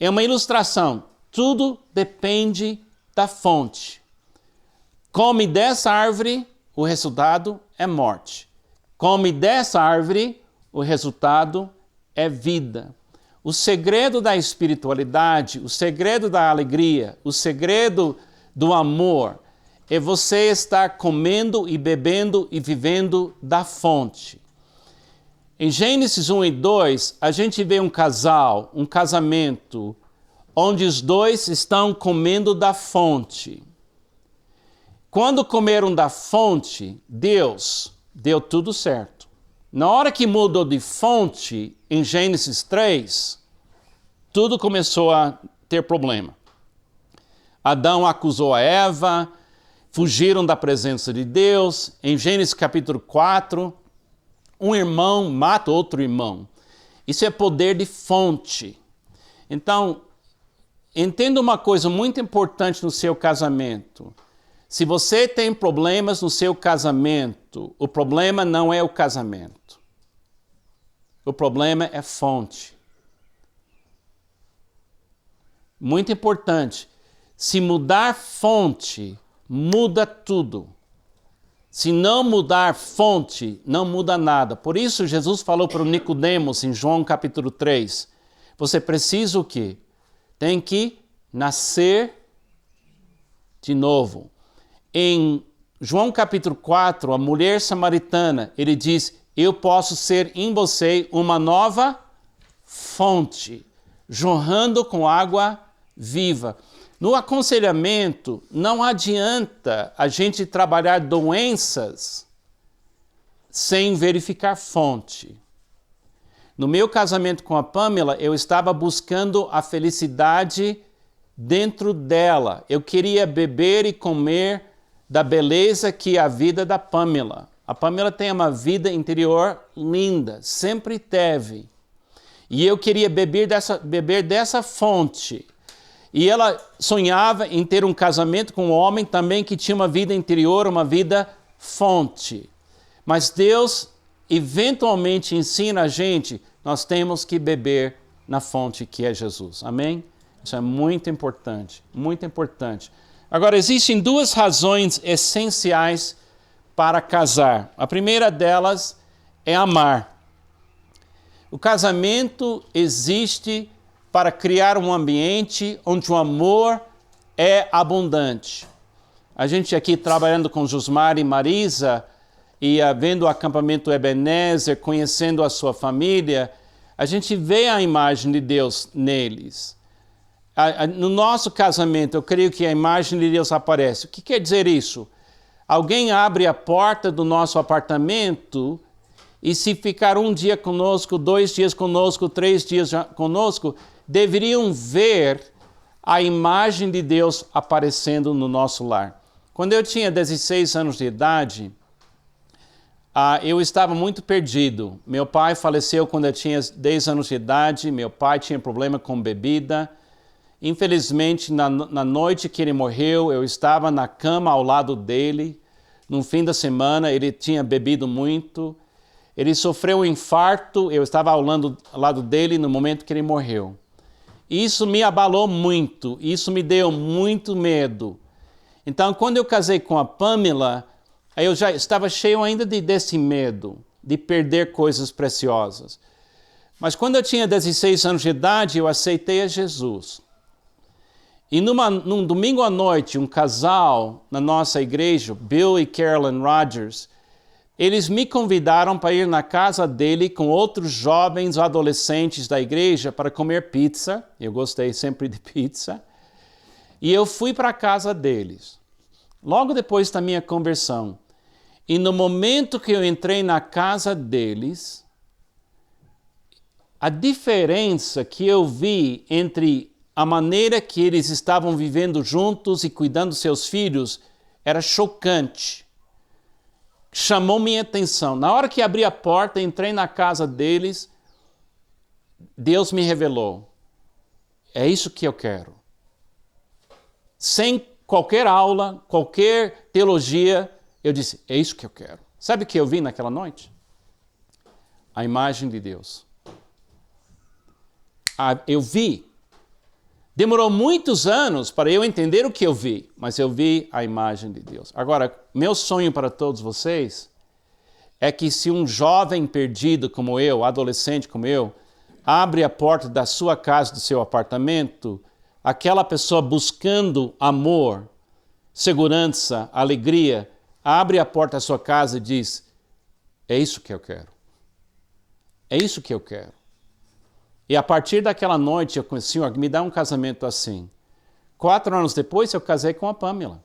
Speaker 1: É uma ilustração. Tudo depende da fonte. Come dessa árvore, o resultado é morte. Come dessa árvore, o resultado é vida. O segredo da espiritualidade, o segredo da alegria, o segredo do amor é você estar comendo e bebendo e vivendo da fonte. Em Gênesis 1 e 2, a gente vê um casal, um casamento, onde os dois estão comendo da fonte. Quando comeram da fonte, Deus deu tudo certo. Na hora que mudou de fonte, em Gênesis 3, tudo começou a ter problema. Adão acusou a Eva, fugiram da presença de Deus. Em Gênesis capítulo 4, um irmão mata outro irmão. Isso é poder de fonte. Então, entenda uma coisa muito importante no seu casamento. Se você tem problemas no seu casamento, o problema não é o casamento. O problema é fonte. Muito importante. Se mudar fonte, muda tudo. Se não mudar fonte, não muda nada. Por isso, Jesus falou para o Nicodemos, em João capítulo 3, você precisa o quê? Tem que nascer de novo. Em João capítulo 4, a mulher samaritana, ele diz, eu posso ser em você uma nova fonte, jorrando com água viva. No aconselhamento, não adianta a gente trabalhar doenças sem verificar fonte. No meu casamento com a Pamela, eu estava buscando a felicidade dentro dela. Eu queria beber e comer da beleza que é a vida da Pamela. A Pamela tem uma vida interior linda, sempre teve. E eu queria beber dessa fonte. E ela sonhava em ter um casamento com um homem também que tinha uma vida interior, uma vida fonte. Mas Deus eventualmente ensina a gente, nós temos que beber na fonte que é Jesus. Amém? Isso é muito importante, muito importante. Agora, existem duas razões essenciais para casar. A primeira delas é amar. O casamento existe para criar um ambiente onde o amor é abundante. A gente aqui trabalhando com Josmar e Marisa, e vendo o acampamento Ebenezer, conhecendo a sua família, a gente vê a imagem de Deus neles. No nosso casamento, eu creio que a imagem de Deus aparece. O que quer dizer isso? Alguém abre a porta do nosso apartamento e se ficar um dia conosco, 2 dias conosco, 3 dias conosco, deveriam ver a imagem de Deus aparecendo no nosso lar. Quando eu tinha 16 anos de idade, eu estava muito perdido. Meu pai faleceu quando eu tinha 10 anos de idade, meu pai tinha problema com bebida. Infelizmente, na noite que ele morreu, eu estava na cama ao lado dele. No fim da semana, ele tinha bebido muito. Ele sofreu um infarto, eu estava ao lado dele no momento que ele morreu. Isso me abalou muito, isso me deu muito medo. Então, quando eu casei com a Pamela, eu já estava cheio ainda desse medo, de perder coisas preciosas. Mas quando eu tinha 16 anos de idade, eu aceitei a Jesus. E num domingo à noite, um casal na nossa igreja, Bill e Carolyn Rogers, eles me convidaram para ir na casa dele com outros jovens adolescentes da igreja para comer pizza. Eu gostei sempre de pizza. E eu fui para a casa deles, logo depois da minha conversão. E no momento que eu entrei na casa deles, a diferença que eu vi entre a maneira que eles estavam vivendo juntos e cuidando dos seus filhos era chocante. Chamou minha atenção. Na hora que abri a porta, entrei na casa deles, Deus me revelou. É isso que eu quero. Sem qualquer aula, qualquer teologia, eu disse, é isso que eu quero. Sabe o que eu vi naquela noite? A imagem de Deus. Eu vi. Demorou muitos anos para eu entender o que eu vi, mas eu vi a imagem de Deus. Agora, meu sonho para todos vocês é que se um jovem perdido como eu, adolescente como eu, abre a porta da sua casa, do seu apartamento, aquela pessoa buscando amor, segurança, alegria, abre a porta da sua casa e diz, é isso que eu quero. É isso que eu quero. E a partir daquela noite eu conheci, Senhor, me dá um casamento assim. 4 anos depois eu casei com a Pamela.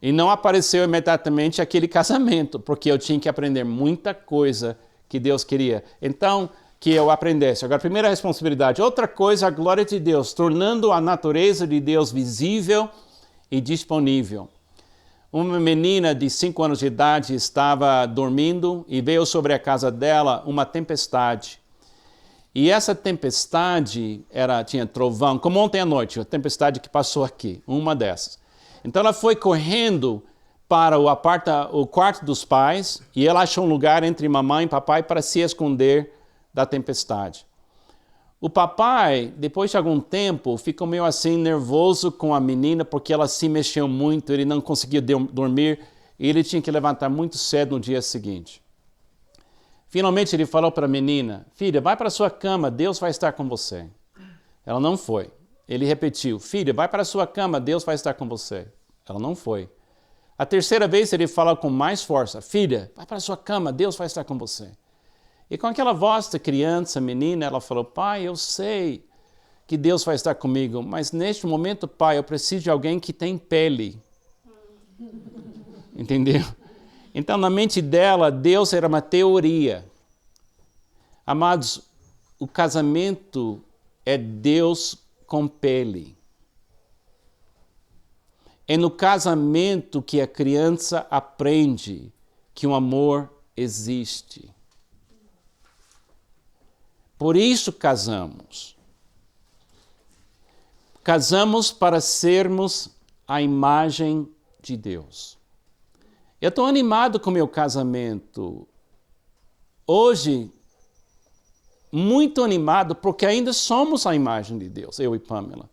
Speaker 1: E não apareceu imediatamente aquele casamento, porque eu tinha que aprender muita coisa que Deus queria. Então, que eu aprendesse. Agora, a primeira responsabilidade. Outra coisa, a glória de Deus, tornando a natureza de Deus visível e disponível. Uma menina de 5 anos de idade estava dormindo e veio sobre a casa dela uma tempestade. E essa tempestade tinha trovão, como ontem à noite, a tempestade que passou aqui, uma dessas. Então ela foi correndo para o quarto dos pais e ela achou um lugar entre mamãe e papai para se esconder da tempestade. O papai, depois de algum tempo, ficou meio assim nervoso com a menina porque ela se mexeu muito, ele não conseguia dormir e ele tinha que levantar muito cedo no dia seguinte. Finalmente ele falou para a menina, filha, vai para a sua cama, Deus vai estar com você. Ela não foi. Ele repetiu, filha, vai para a sua cama, Deus vai estar com você. Ela não foi. A terceira vez ele falou com mais força, filha, vai para a sua cama, Deus vai estar com você. E com aquela voz de criança, menina, ela falou, pai, eu sei que Deus vai estar comigo, mas neste momento, pai, eu preciso de alguém que tem pele. Entendeu? Então, na mente dela, Deus era uma teoria. Amados, o casamento é Deus com pele. É no casamento que a criança aprende que o amor existe. Por isso casamos. Casamos para sermos a imagem de Deus. Eu estou animado com o meu casamento. Hoje, muito animado, porque ainda somos a imagem de Deus, eu e Pamela.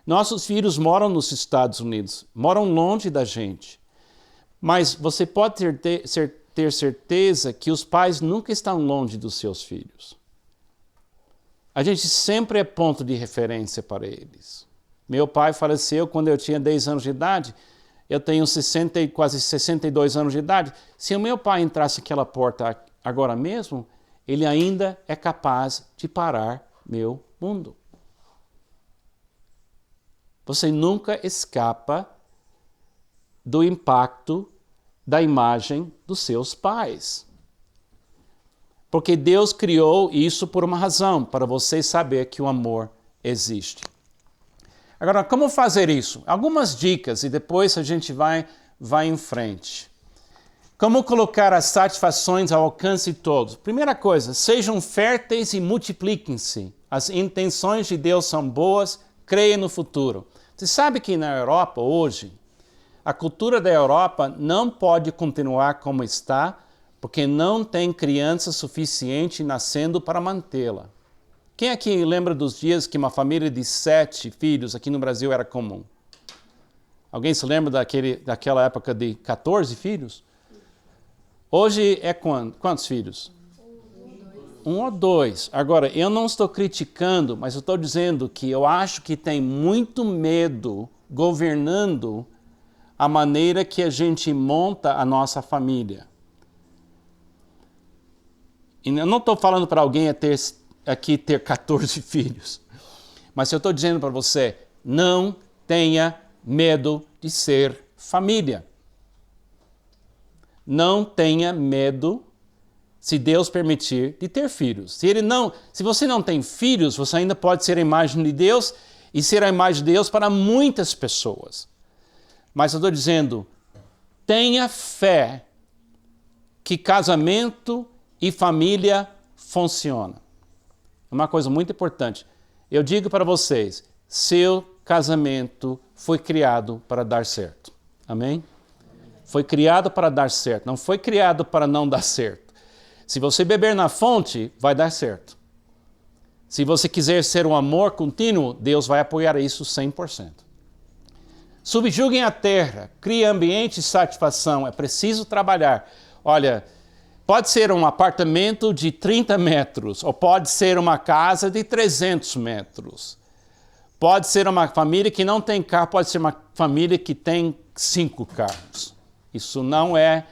Speaker 1: Nossos filhos moram nos Estados Unidos, moram longe da gente. Mas você pode ter certeza que os pais nunca estão longe dos seus filhos. A gente sempre é ponto de referência para eles. Meu pai faleceu quando eu tinha 10 anos de idade. Eu tenho quase 62 anos de idade. Se o meu pai entrasse naquela porta agora mesmo, ele ainda é capaz de parar meu mundo. você nunca escapa do impacto da imagem dos seus pais. Porque Deus criou isso por uma razão, para você saber que o amor existe. Agora, como fazer isso? Algumas dicas e depois a gente vai em frente. Como colocar as satisfações ao alcance de todos? Primeira coisa, sejam férteis e multipliquem-se. As intenções de Deus são boas, creia no futuro. Você sabe que na Europa hoje, a cultura da Europa não pode continuar como está, porque não tem criança suficiente nascendo para mantê-la. Quem aqui lembra dos dias que uma família de 7 filhos aqui no Brasil era comum? Alguém se lembra daquela época de 14 filhos? Hoje é quantos filhos? 1 ou 2. Agora, eu não estou criticando, mas eu estou dizendo que eu acho que tem muito medo governando a maneira que a gente monta a nossa família. E eu não estou falando para alguém aqui ter 14 filhos, mas eu estou dizendo para você, não tenha medo de ser família. Não tenha medo, se Deus permitir, de ter filhos. Se você não tem filhos, você ainda pode ser a imagem de Deus e ser a imagem de Deus para muitas pessoas. Mas eu estou dizendo, tenha fé que casamento e família funcionam. É uma coisa muito importante. Eu digo para vocês, seu casamento foi criado para dar certo. Amém? Foi criado para dar certo, não foi criado para não dar certo. Se você beber na fonte, vai dar certo. Se você quiser ser um amor contínuo, Deus vai apoiar isso 100%. Subjuguem a terra, criem ambiente de satisfação, é preciso trabalhar. Olha, pode ser um apartamento de 30 metros, ou pode ser uma casa de 300 metros. Pode ser uma família que não tem carro, pode ser uma família que tem 5 carros. Isso não é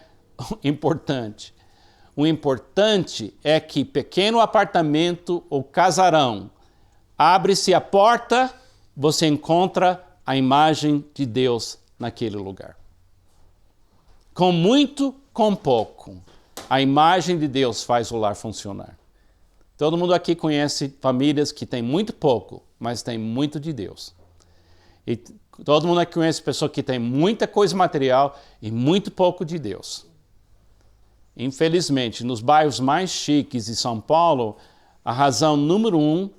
Speaker 1: importante. O importante é que pequeno apartamento ou casarão, abre-se a porta, você encontra a imagem de Deus naquele lugar. Com muito, com pouco, a imagem de Deus faz o lar funcionar. Todo mundo aqui conhece famílias que têm muito pouco, mas têm muito de Deus. E todo mundo aqui conhece pessoas que têm muita coisa material e muito pouco de Deus. Infelizmente, nos bairros mais chiques de São Paulo, a razão número 1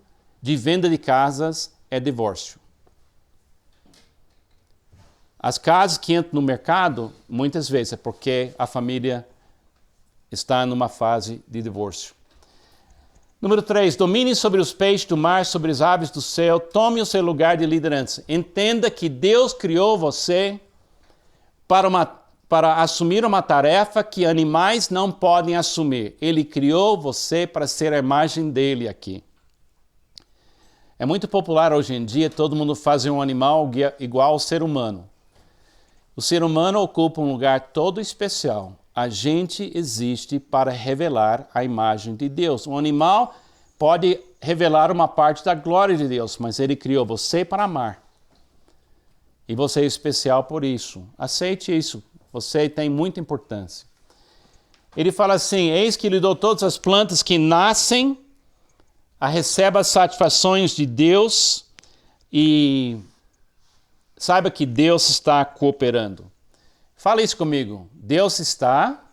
Speaker 1: de venda de casas é divórcio. As casas que entram no mercado, muitas vezes, é porque a família está numa fase de divórcio. Número 3, domine sobre os peixes do mar, sobre as aves do céu, tome o seu lugar de liderança. Entenda que Deus criou você para assumir uma tarefa que animais não podem assumir. Ele criou você para ser a imagem dele aqui. É muito popular hoje em dia todo mundo fazer um animal igual ao ser humano. O ser humano ocupa um lugar todo especial. A gente existe para revelar a imagem de Deus. Um animal pode revelar uma parte da glória de Deus, mas ele criou você para amar. E você é especial por isso. Aceite isso. Você tem muita importância. Ele fala assim, eis que lhe dou todas as plantas que nascem, receba as satisfações de Deus e saiba que Deus está cooperando. Fala isso comigo. Deus está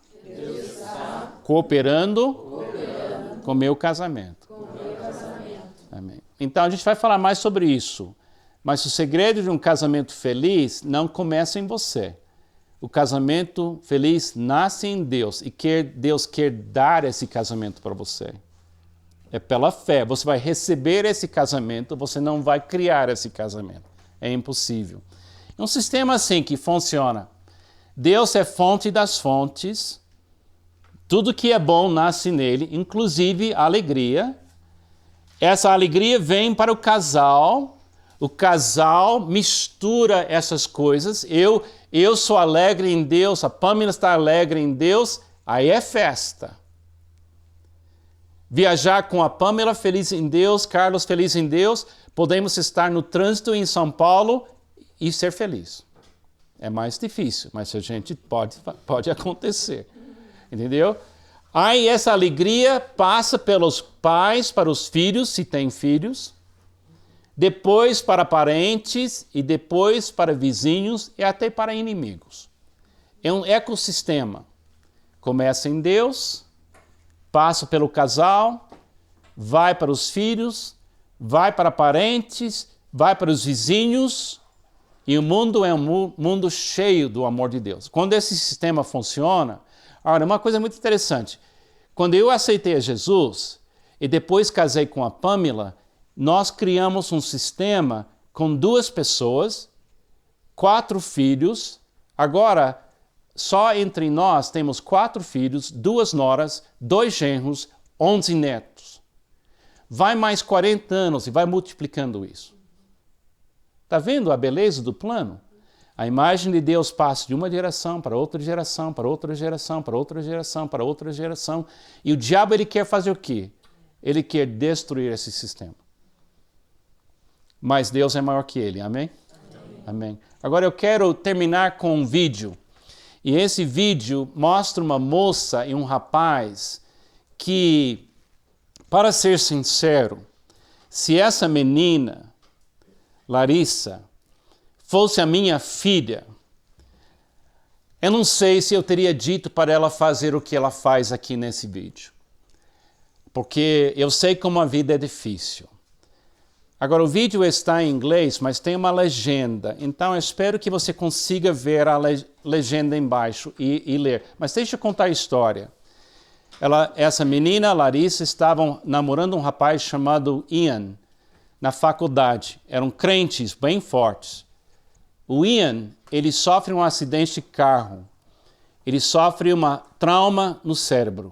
Speaker 1: cooperando com o meu casamento. Amém. Então a gente vai falar mais sobre isso. Mas o segredo de um casamento feliz não começa em você. O casamento feliz nasce em Deus e Deus quer dar esse casamento para você. É pela fé. Você vai receber esse casamento, você não vai criar esse casamento. É impossível. É um sistema assim que funciona. Deus é fonte das fontes. Tudo que é bom nasce nele, inclusive a alegria. Essa alegria vem para o casal. O casal mistura essas coisas. Eu sou alegre em Deus, a Pamela está alegre em Deus, aí é festa. Viajar com a Pamela feliz em Deus, Carlos feliz em Deus, podemos estar no trânsito em São Paulo e ser feliz. É mais difícil, mas a gente pode acontecer. Entendeu? Aí essa alegria passa pelos pais para os filhos, se tem filhos, depois para parentes e depois para vizinhos e até para inimigos. É um ecossistema. Começa em Deus, passa pelo casal, vai para os filhos, vai para parentes, vai para os vizinhos, e o mundo é um mundo cheio do amor de Deus. Quando esse sistema funciona, olha, uma coisa muito interessante. Quando eu aceitei a Jesus e depois casei com a Pamela, nós criamos um sistema com 2 pessoas, 4 filhos. Agora, só entre nós temos 4 filhos, 2 noras, 2 genros, 11 netos. Vai mais 40 anos e vai multiplicando isso. Está vendo a beleza do plano? A imagem de Deus passa de uma geração para outra geração, para outra geração, para outra geração, para outra geração. E o diabo, ele quer fazer o quê? Ele quer destruir esse sistema. Mas Deus é maior que ele, amém? Amém. Agora eu quero terminar com um vídeo. E esse vídeo mostra uma moça e um rapaz que, para ser sincero, se essa menina, Larissa, fosse a minha filha, eu não sei se eu teria dito para ela fazer o que ela faz aqui nesse vídeo. Porque eu sei como a vida é difícil. Agora, o vídeo está em inglês, mas tem uma legenda. Então, eu espero que você consiga ver a legenda embaixo e ler. Mas deixa eu contar a história. Essa menina, Larissa, estavam namorando um rapaz chamado Ian, na faculdade. Eram crentes bem fortes. O Ian, ele sofre um acidente de carro. Ele sofre uma trauma no cérebro.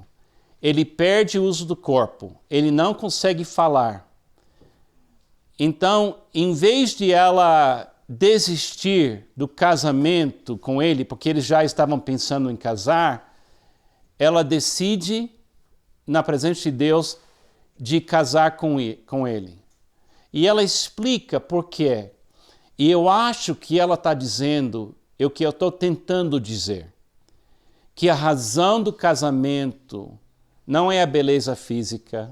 Speaker 1: Ele perde o uso do corpo. Ele não consegue falar. Então, em vez de ela desistir do casamento com ele, porque eles já estavam pensando em casar, ela decide, na presença de Deus, de casar com ele. E ela explica por quê. E eu acho que ela está dizendo o que eu estou tentando dizer. Que a razão do casamento não é a beleza física,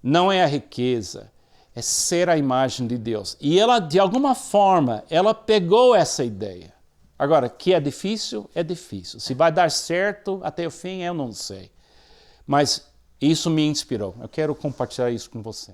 Speaker 1: não é a riqueza, é ser a imagem de Deus. E ela, de alguma forma, ela pegou essa ideia. Agora, que é difícil, é difícil. Se vai dar certo até o fim, eu não sei. Mas isso me inspirou. Eu quero compartilhar isso com você.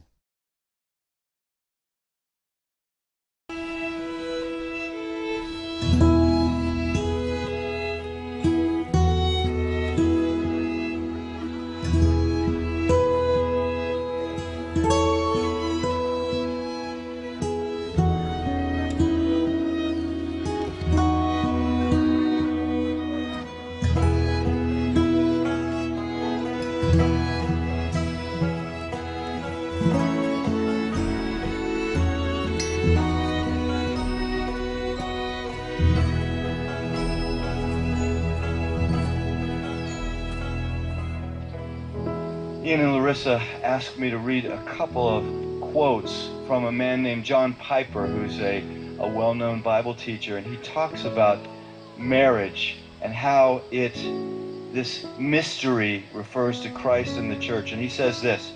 Speaker 2: Ian and Larissa asked me to read a couple of quotes from a man named John Piper, who's a well-known Bible teacher, and he talks about marriage and how this mystery refers to Christ and the church. And he says this: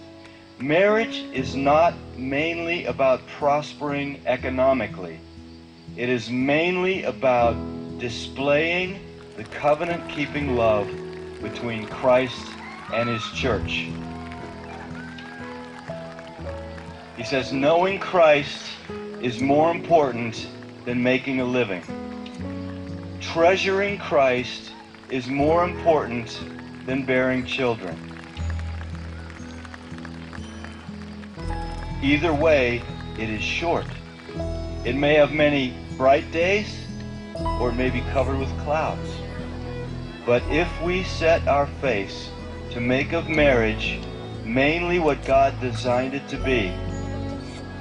Speaker 2: marriage is not mainly about prospering economically. It is mainly about displaying the covenant-keeping love between Christ and his church. He says, knowing Christ is more important than making a living. Treasuring Christ is more important than bearing children. Either way, it is short. It may have many bright days, or it may be covered with clouds. But if we set our face to make of marriage mainly what God designed it to be,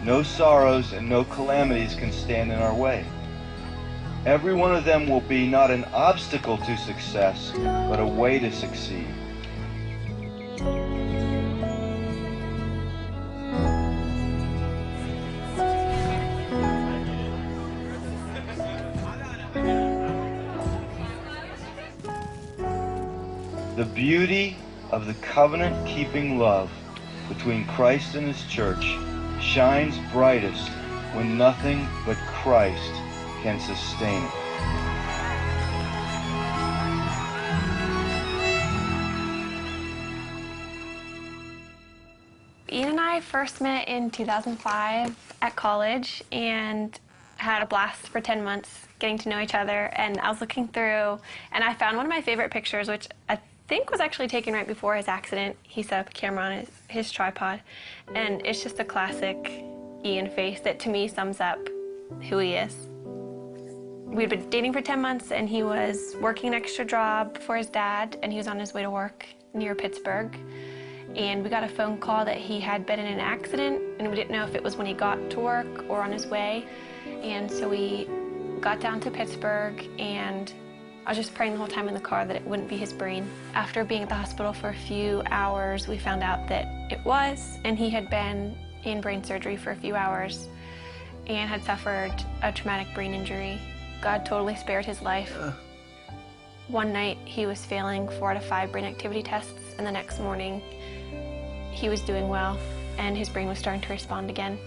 Speaker 2: no sorrows and no calamities can stand in our way. Every one of them will be not an obstacle to success, but a way to succeed. The beauty of the covenant-keeping love between Christ and His church shines brightest when nothing but Christ can sustain it.
Speaker 5: Ian and I first met in 2005 at college and had a blast for 10 months getting to know each other. And I was looking through and I found one of my favorite pictures, which I think was actually taken right before his accident. He set up a camera on his tripod, and it's just a classic Ian face that to me sums up who he is. We'd been dating for 10 months and he was working an extra job for his dad, and he was on his way to work near Pittsburgh. And we got a phone call that he had been in an accident, and we didn't know if it was when he got to work or on his way. And so we got down to Pittsburgh, and I was just praying the whole time in the car that it wouldn't be his brain. After being at the hospital for a few hours, we found out that it was, and he had been in brain surgery for a few hours and had suffered a traumatic brain injury. God totally spared his life. One night he was failing 4 out of 5 brain activity tests, and the next morning he was doing well and his brain was starting to respond again.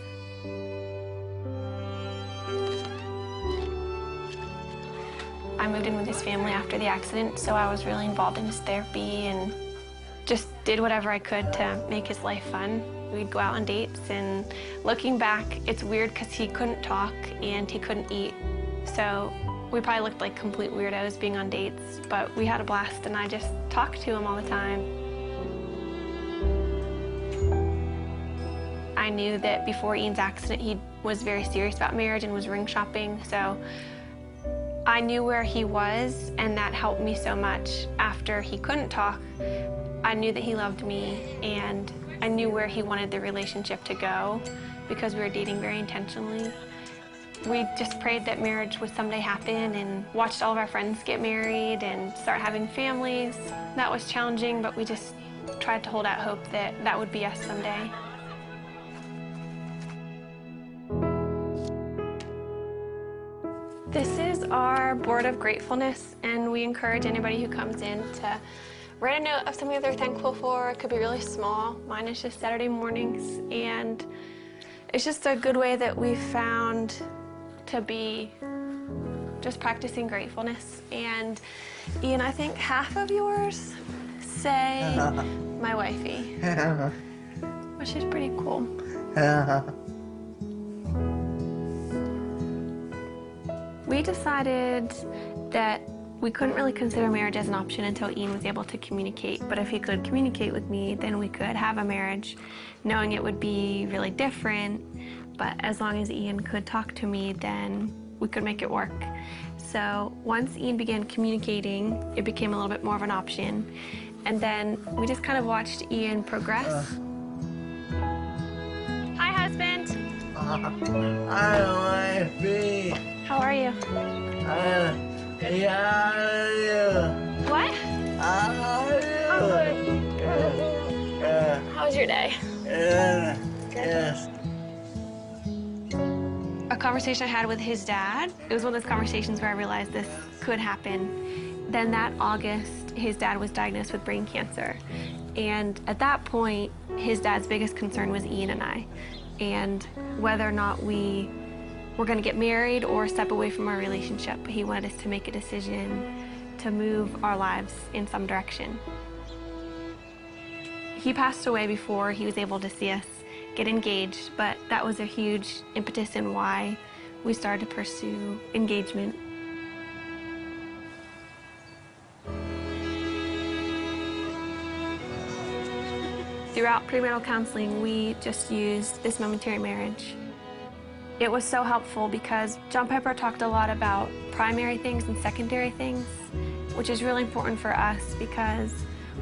Speaker 5: I moved in with his family after the accident, so I was really involved in his therapy and just did whatever I could to make his life fun. We'd go out on dates, and looking back, it's weird because he couldn't talk and he couldn't eat. So we probably looked like complete weirdos being on dates, but we had a blast, and I just talked to him all the time. I knew that before Ian's accident, he was very serious about marriage and was ring shopping, so I knew where he was, and that helped me so much. After he couldn't talk, I knew that he loved me, and I knew where he wanted the relationship to go because we were dating very intentionally. We just prayed that marriage would someday happen and watched all of our friends get married and start having families. That was challenging, but we just tried to hold out hope that that would be us someday. This is our board of gratefulness, and we encourage anybody who comes in to write a note of something that they're thankful for. It could be really small. Mine is just Saturday mornings, and it's just a good way that we've found to be just practicing gratefulness. And Ian, I think half of yours say my wifey, which is pretty cool. We decided that we couldn't really consider marriage as an option until Ian was able to communicate. But if he could communicate with me, then we could have a marriage, knowing it would be really different. But as long as Ian could talk to me, then we could make it work. So once Ian began communicating, it became a little bit more of an option. And then we just kind of watched Ian progress. Hi, husband.
Speaker 6: Hi, wifey.
Speaker 5: How are you? What? How was your day?
Speaker 6: Yes.
Speaker 5: A conversation I had with his dad, it was one of those conversations where I realized this could happen. Then that August, his dad was diagnosed with brain cancer. And at that point, his dad's biggest concern was Ian and I, and whether or not we were going to get married or step away from our relationship. He wanted us to make a decision to move our lives in some direction. He passed away before he was able to see us get engaged, but that was a huge impetus in why we started to pursue engagement. Throughout premarital counseling, we just used this momentary marriage. It was so helpful because John Piper talked a lot about primary things and secondary things, which is really important for us because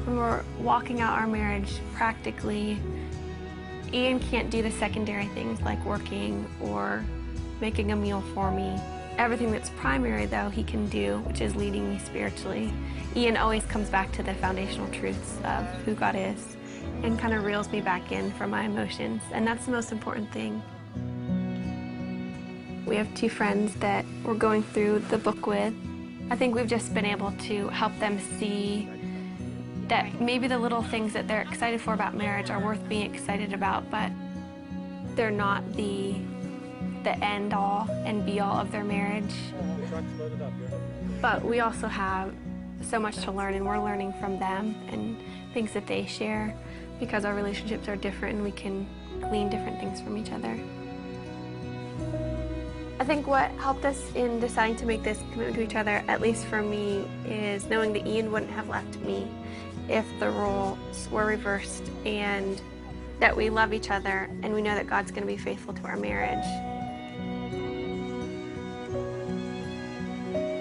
Speaker 5: when we're walking out our marriage practically, Ian can't do the secondary things like working or making a meal for me. Everything that's primary, though, he can do, which is leading me spiritually. Ian always comes back to the foundational truths of who God is and kind of reels me back in from my emotions, and that's the most important thing. We have 2 friends that we're going through the book with. I think we've just been able to help them see that maybe the little things that they're excited for about marriage are worth being excited about, but they're not the end all and be all of their marriage. But we also have so much to learn, and we're learning from them and things that they share, because our relationships are different and we can glean different things from each other. I think what helped us in deciding to make this commitment to each other, at least for me, is knowing that Ian wouldn't have left me if the roles were reversed, and that we love each other and we know that God's going to be faithful to our marriage.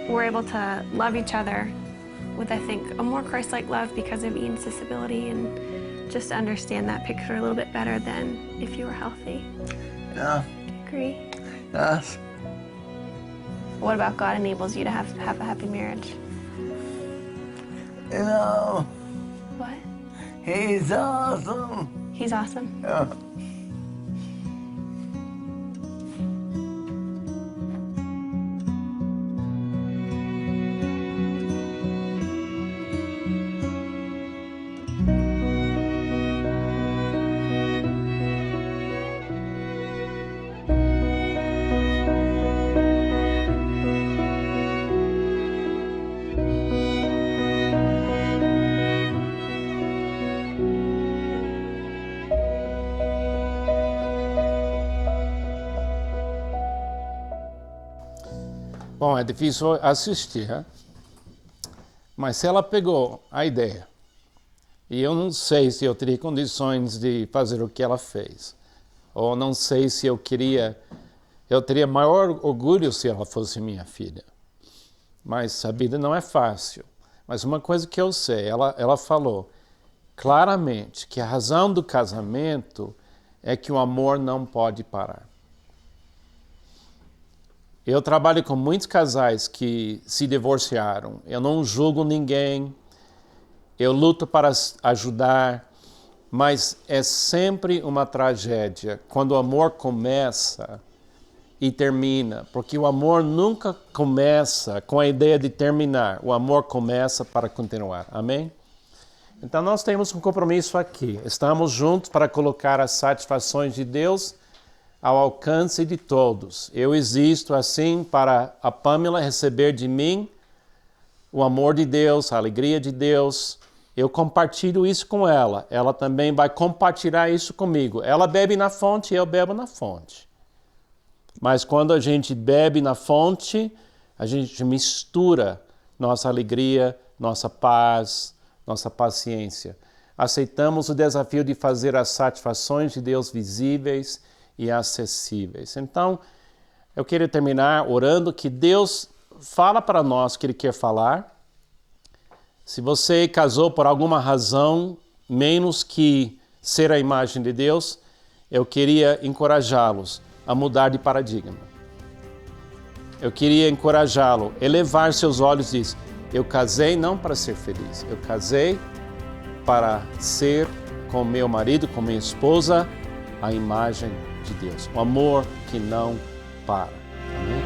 Speaker 5: We're able to love each other with, I think, a more Christ-like love because of Ian's disability, and just to understand that picture a little bit better than if you were healthy.
Speaker 6: Yeah.
Speaker 5: Do you agree?
Speaker 6: Yes.
Speaker 5: What about God enables you to have a happy marriage?
Speaker 6: You know,
Speaker 5: What?
Speaker 6: he's awesome.
Speaker 5: He's awesome.
Speaker 6: Yeah.
Speaker 1: Bom, é difícil assistir, mas ela pegou a ideia. E eu não sei se eu teria condições de fazer o que ela fez. Ou não sei se eu teria maior orgulho se ela fosse minha filha. Mas a vida não é fácil. Mas uma coisa que eu sei, ela falou claramente que a razão do casamento é que o amor não pode parar. Eu trabalho com muitos casais que se divorciaram. Eu não julgo ninguém. Eu luto para ajudar. Mas é sempre uma tragédia quando o amor começa e termina. Porque o amor nunca começa com a ideia de terminar. O amor começa para continuar. Amém? Então nós temos um compromisso aqui. Estamos juntos para colocar as satisfações de Deus ao alcance de todos. Eu existo assim para a Pamela receber de mim o amor de Deus, a alegria de Deus. Eu compartilho isso com ela. Ela também vai compartilhar isso comigo. Ela bebe na fonte e eu bebo na fonte. Mas quando a gente bebe na fonte, a gente mistura nossa alegria, nossa paz, nossa paciência. Aceitamos o desafio de fazer as satisfações de Deus visíveis e acessíveis. Então, eu queria terminar orando que Deus fala para nós o que Ele quer falar. Se você casou por alguma razão, menos que ser a imagem de Deus, eu queria encorajá-los a mudar de paradigma. Eu queria encorajá-lo a elevar seus olhos e dizer, eu casei não para ser feliz, eu casei para ser com meu marido, com minha esposa, a imagem de Deus, o amor que não para. Amém?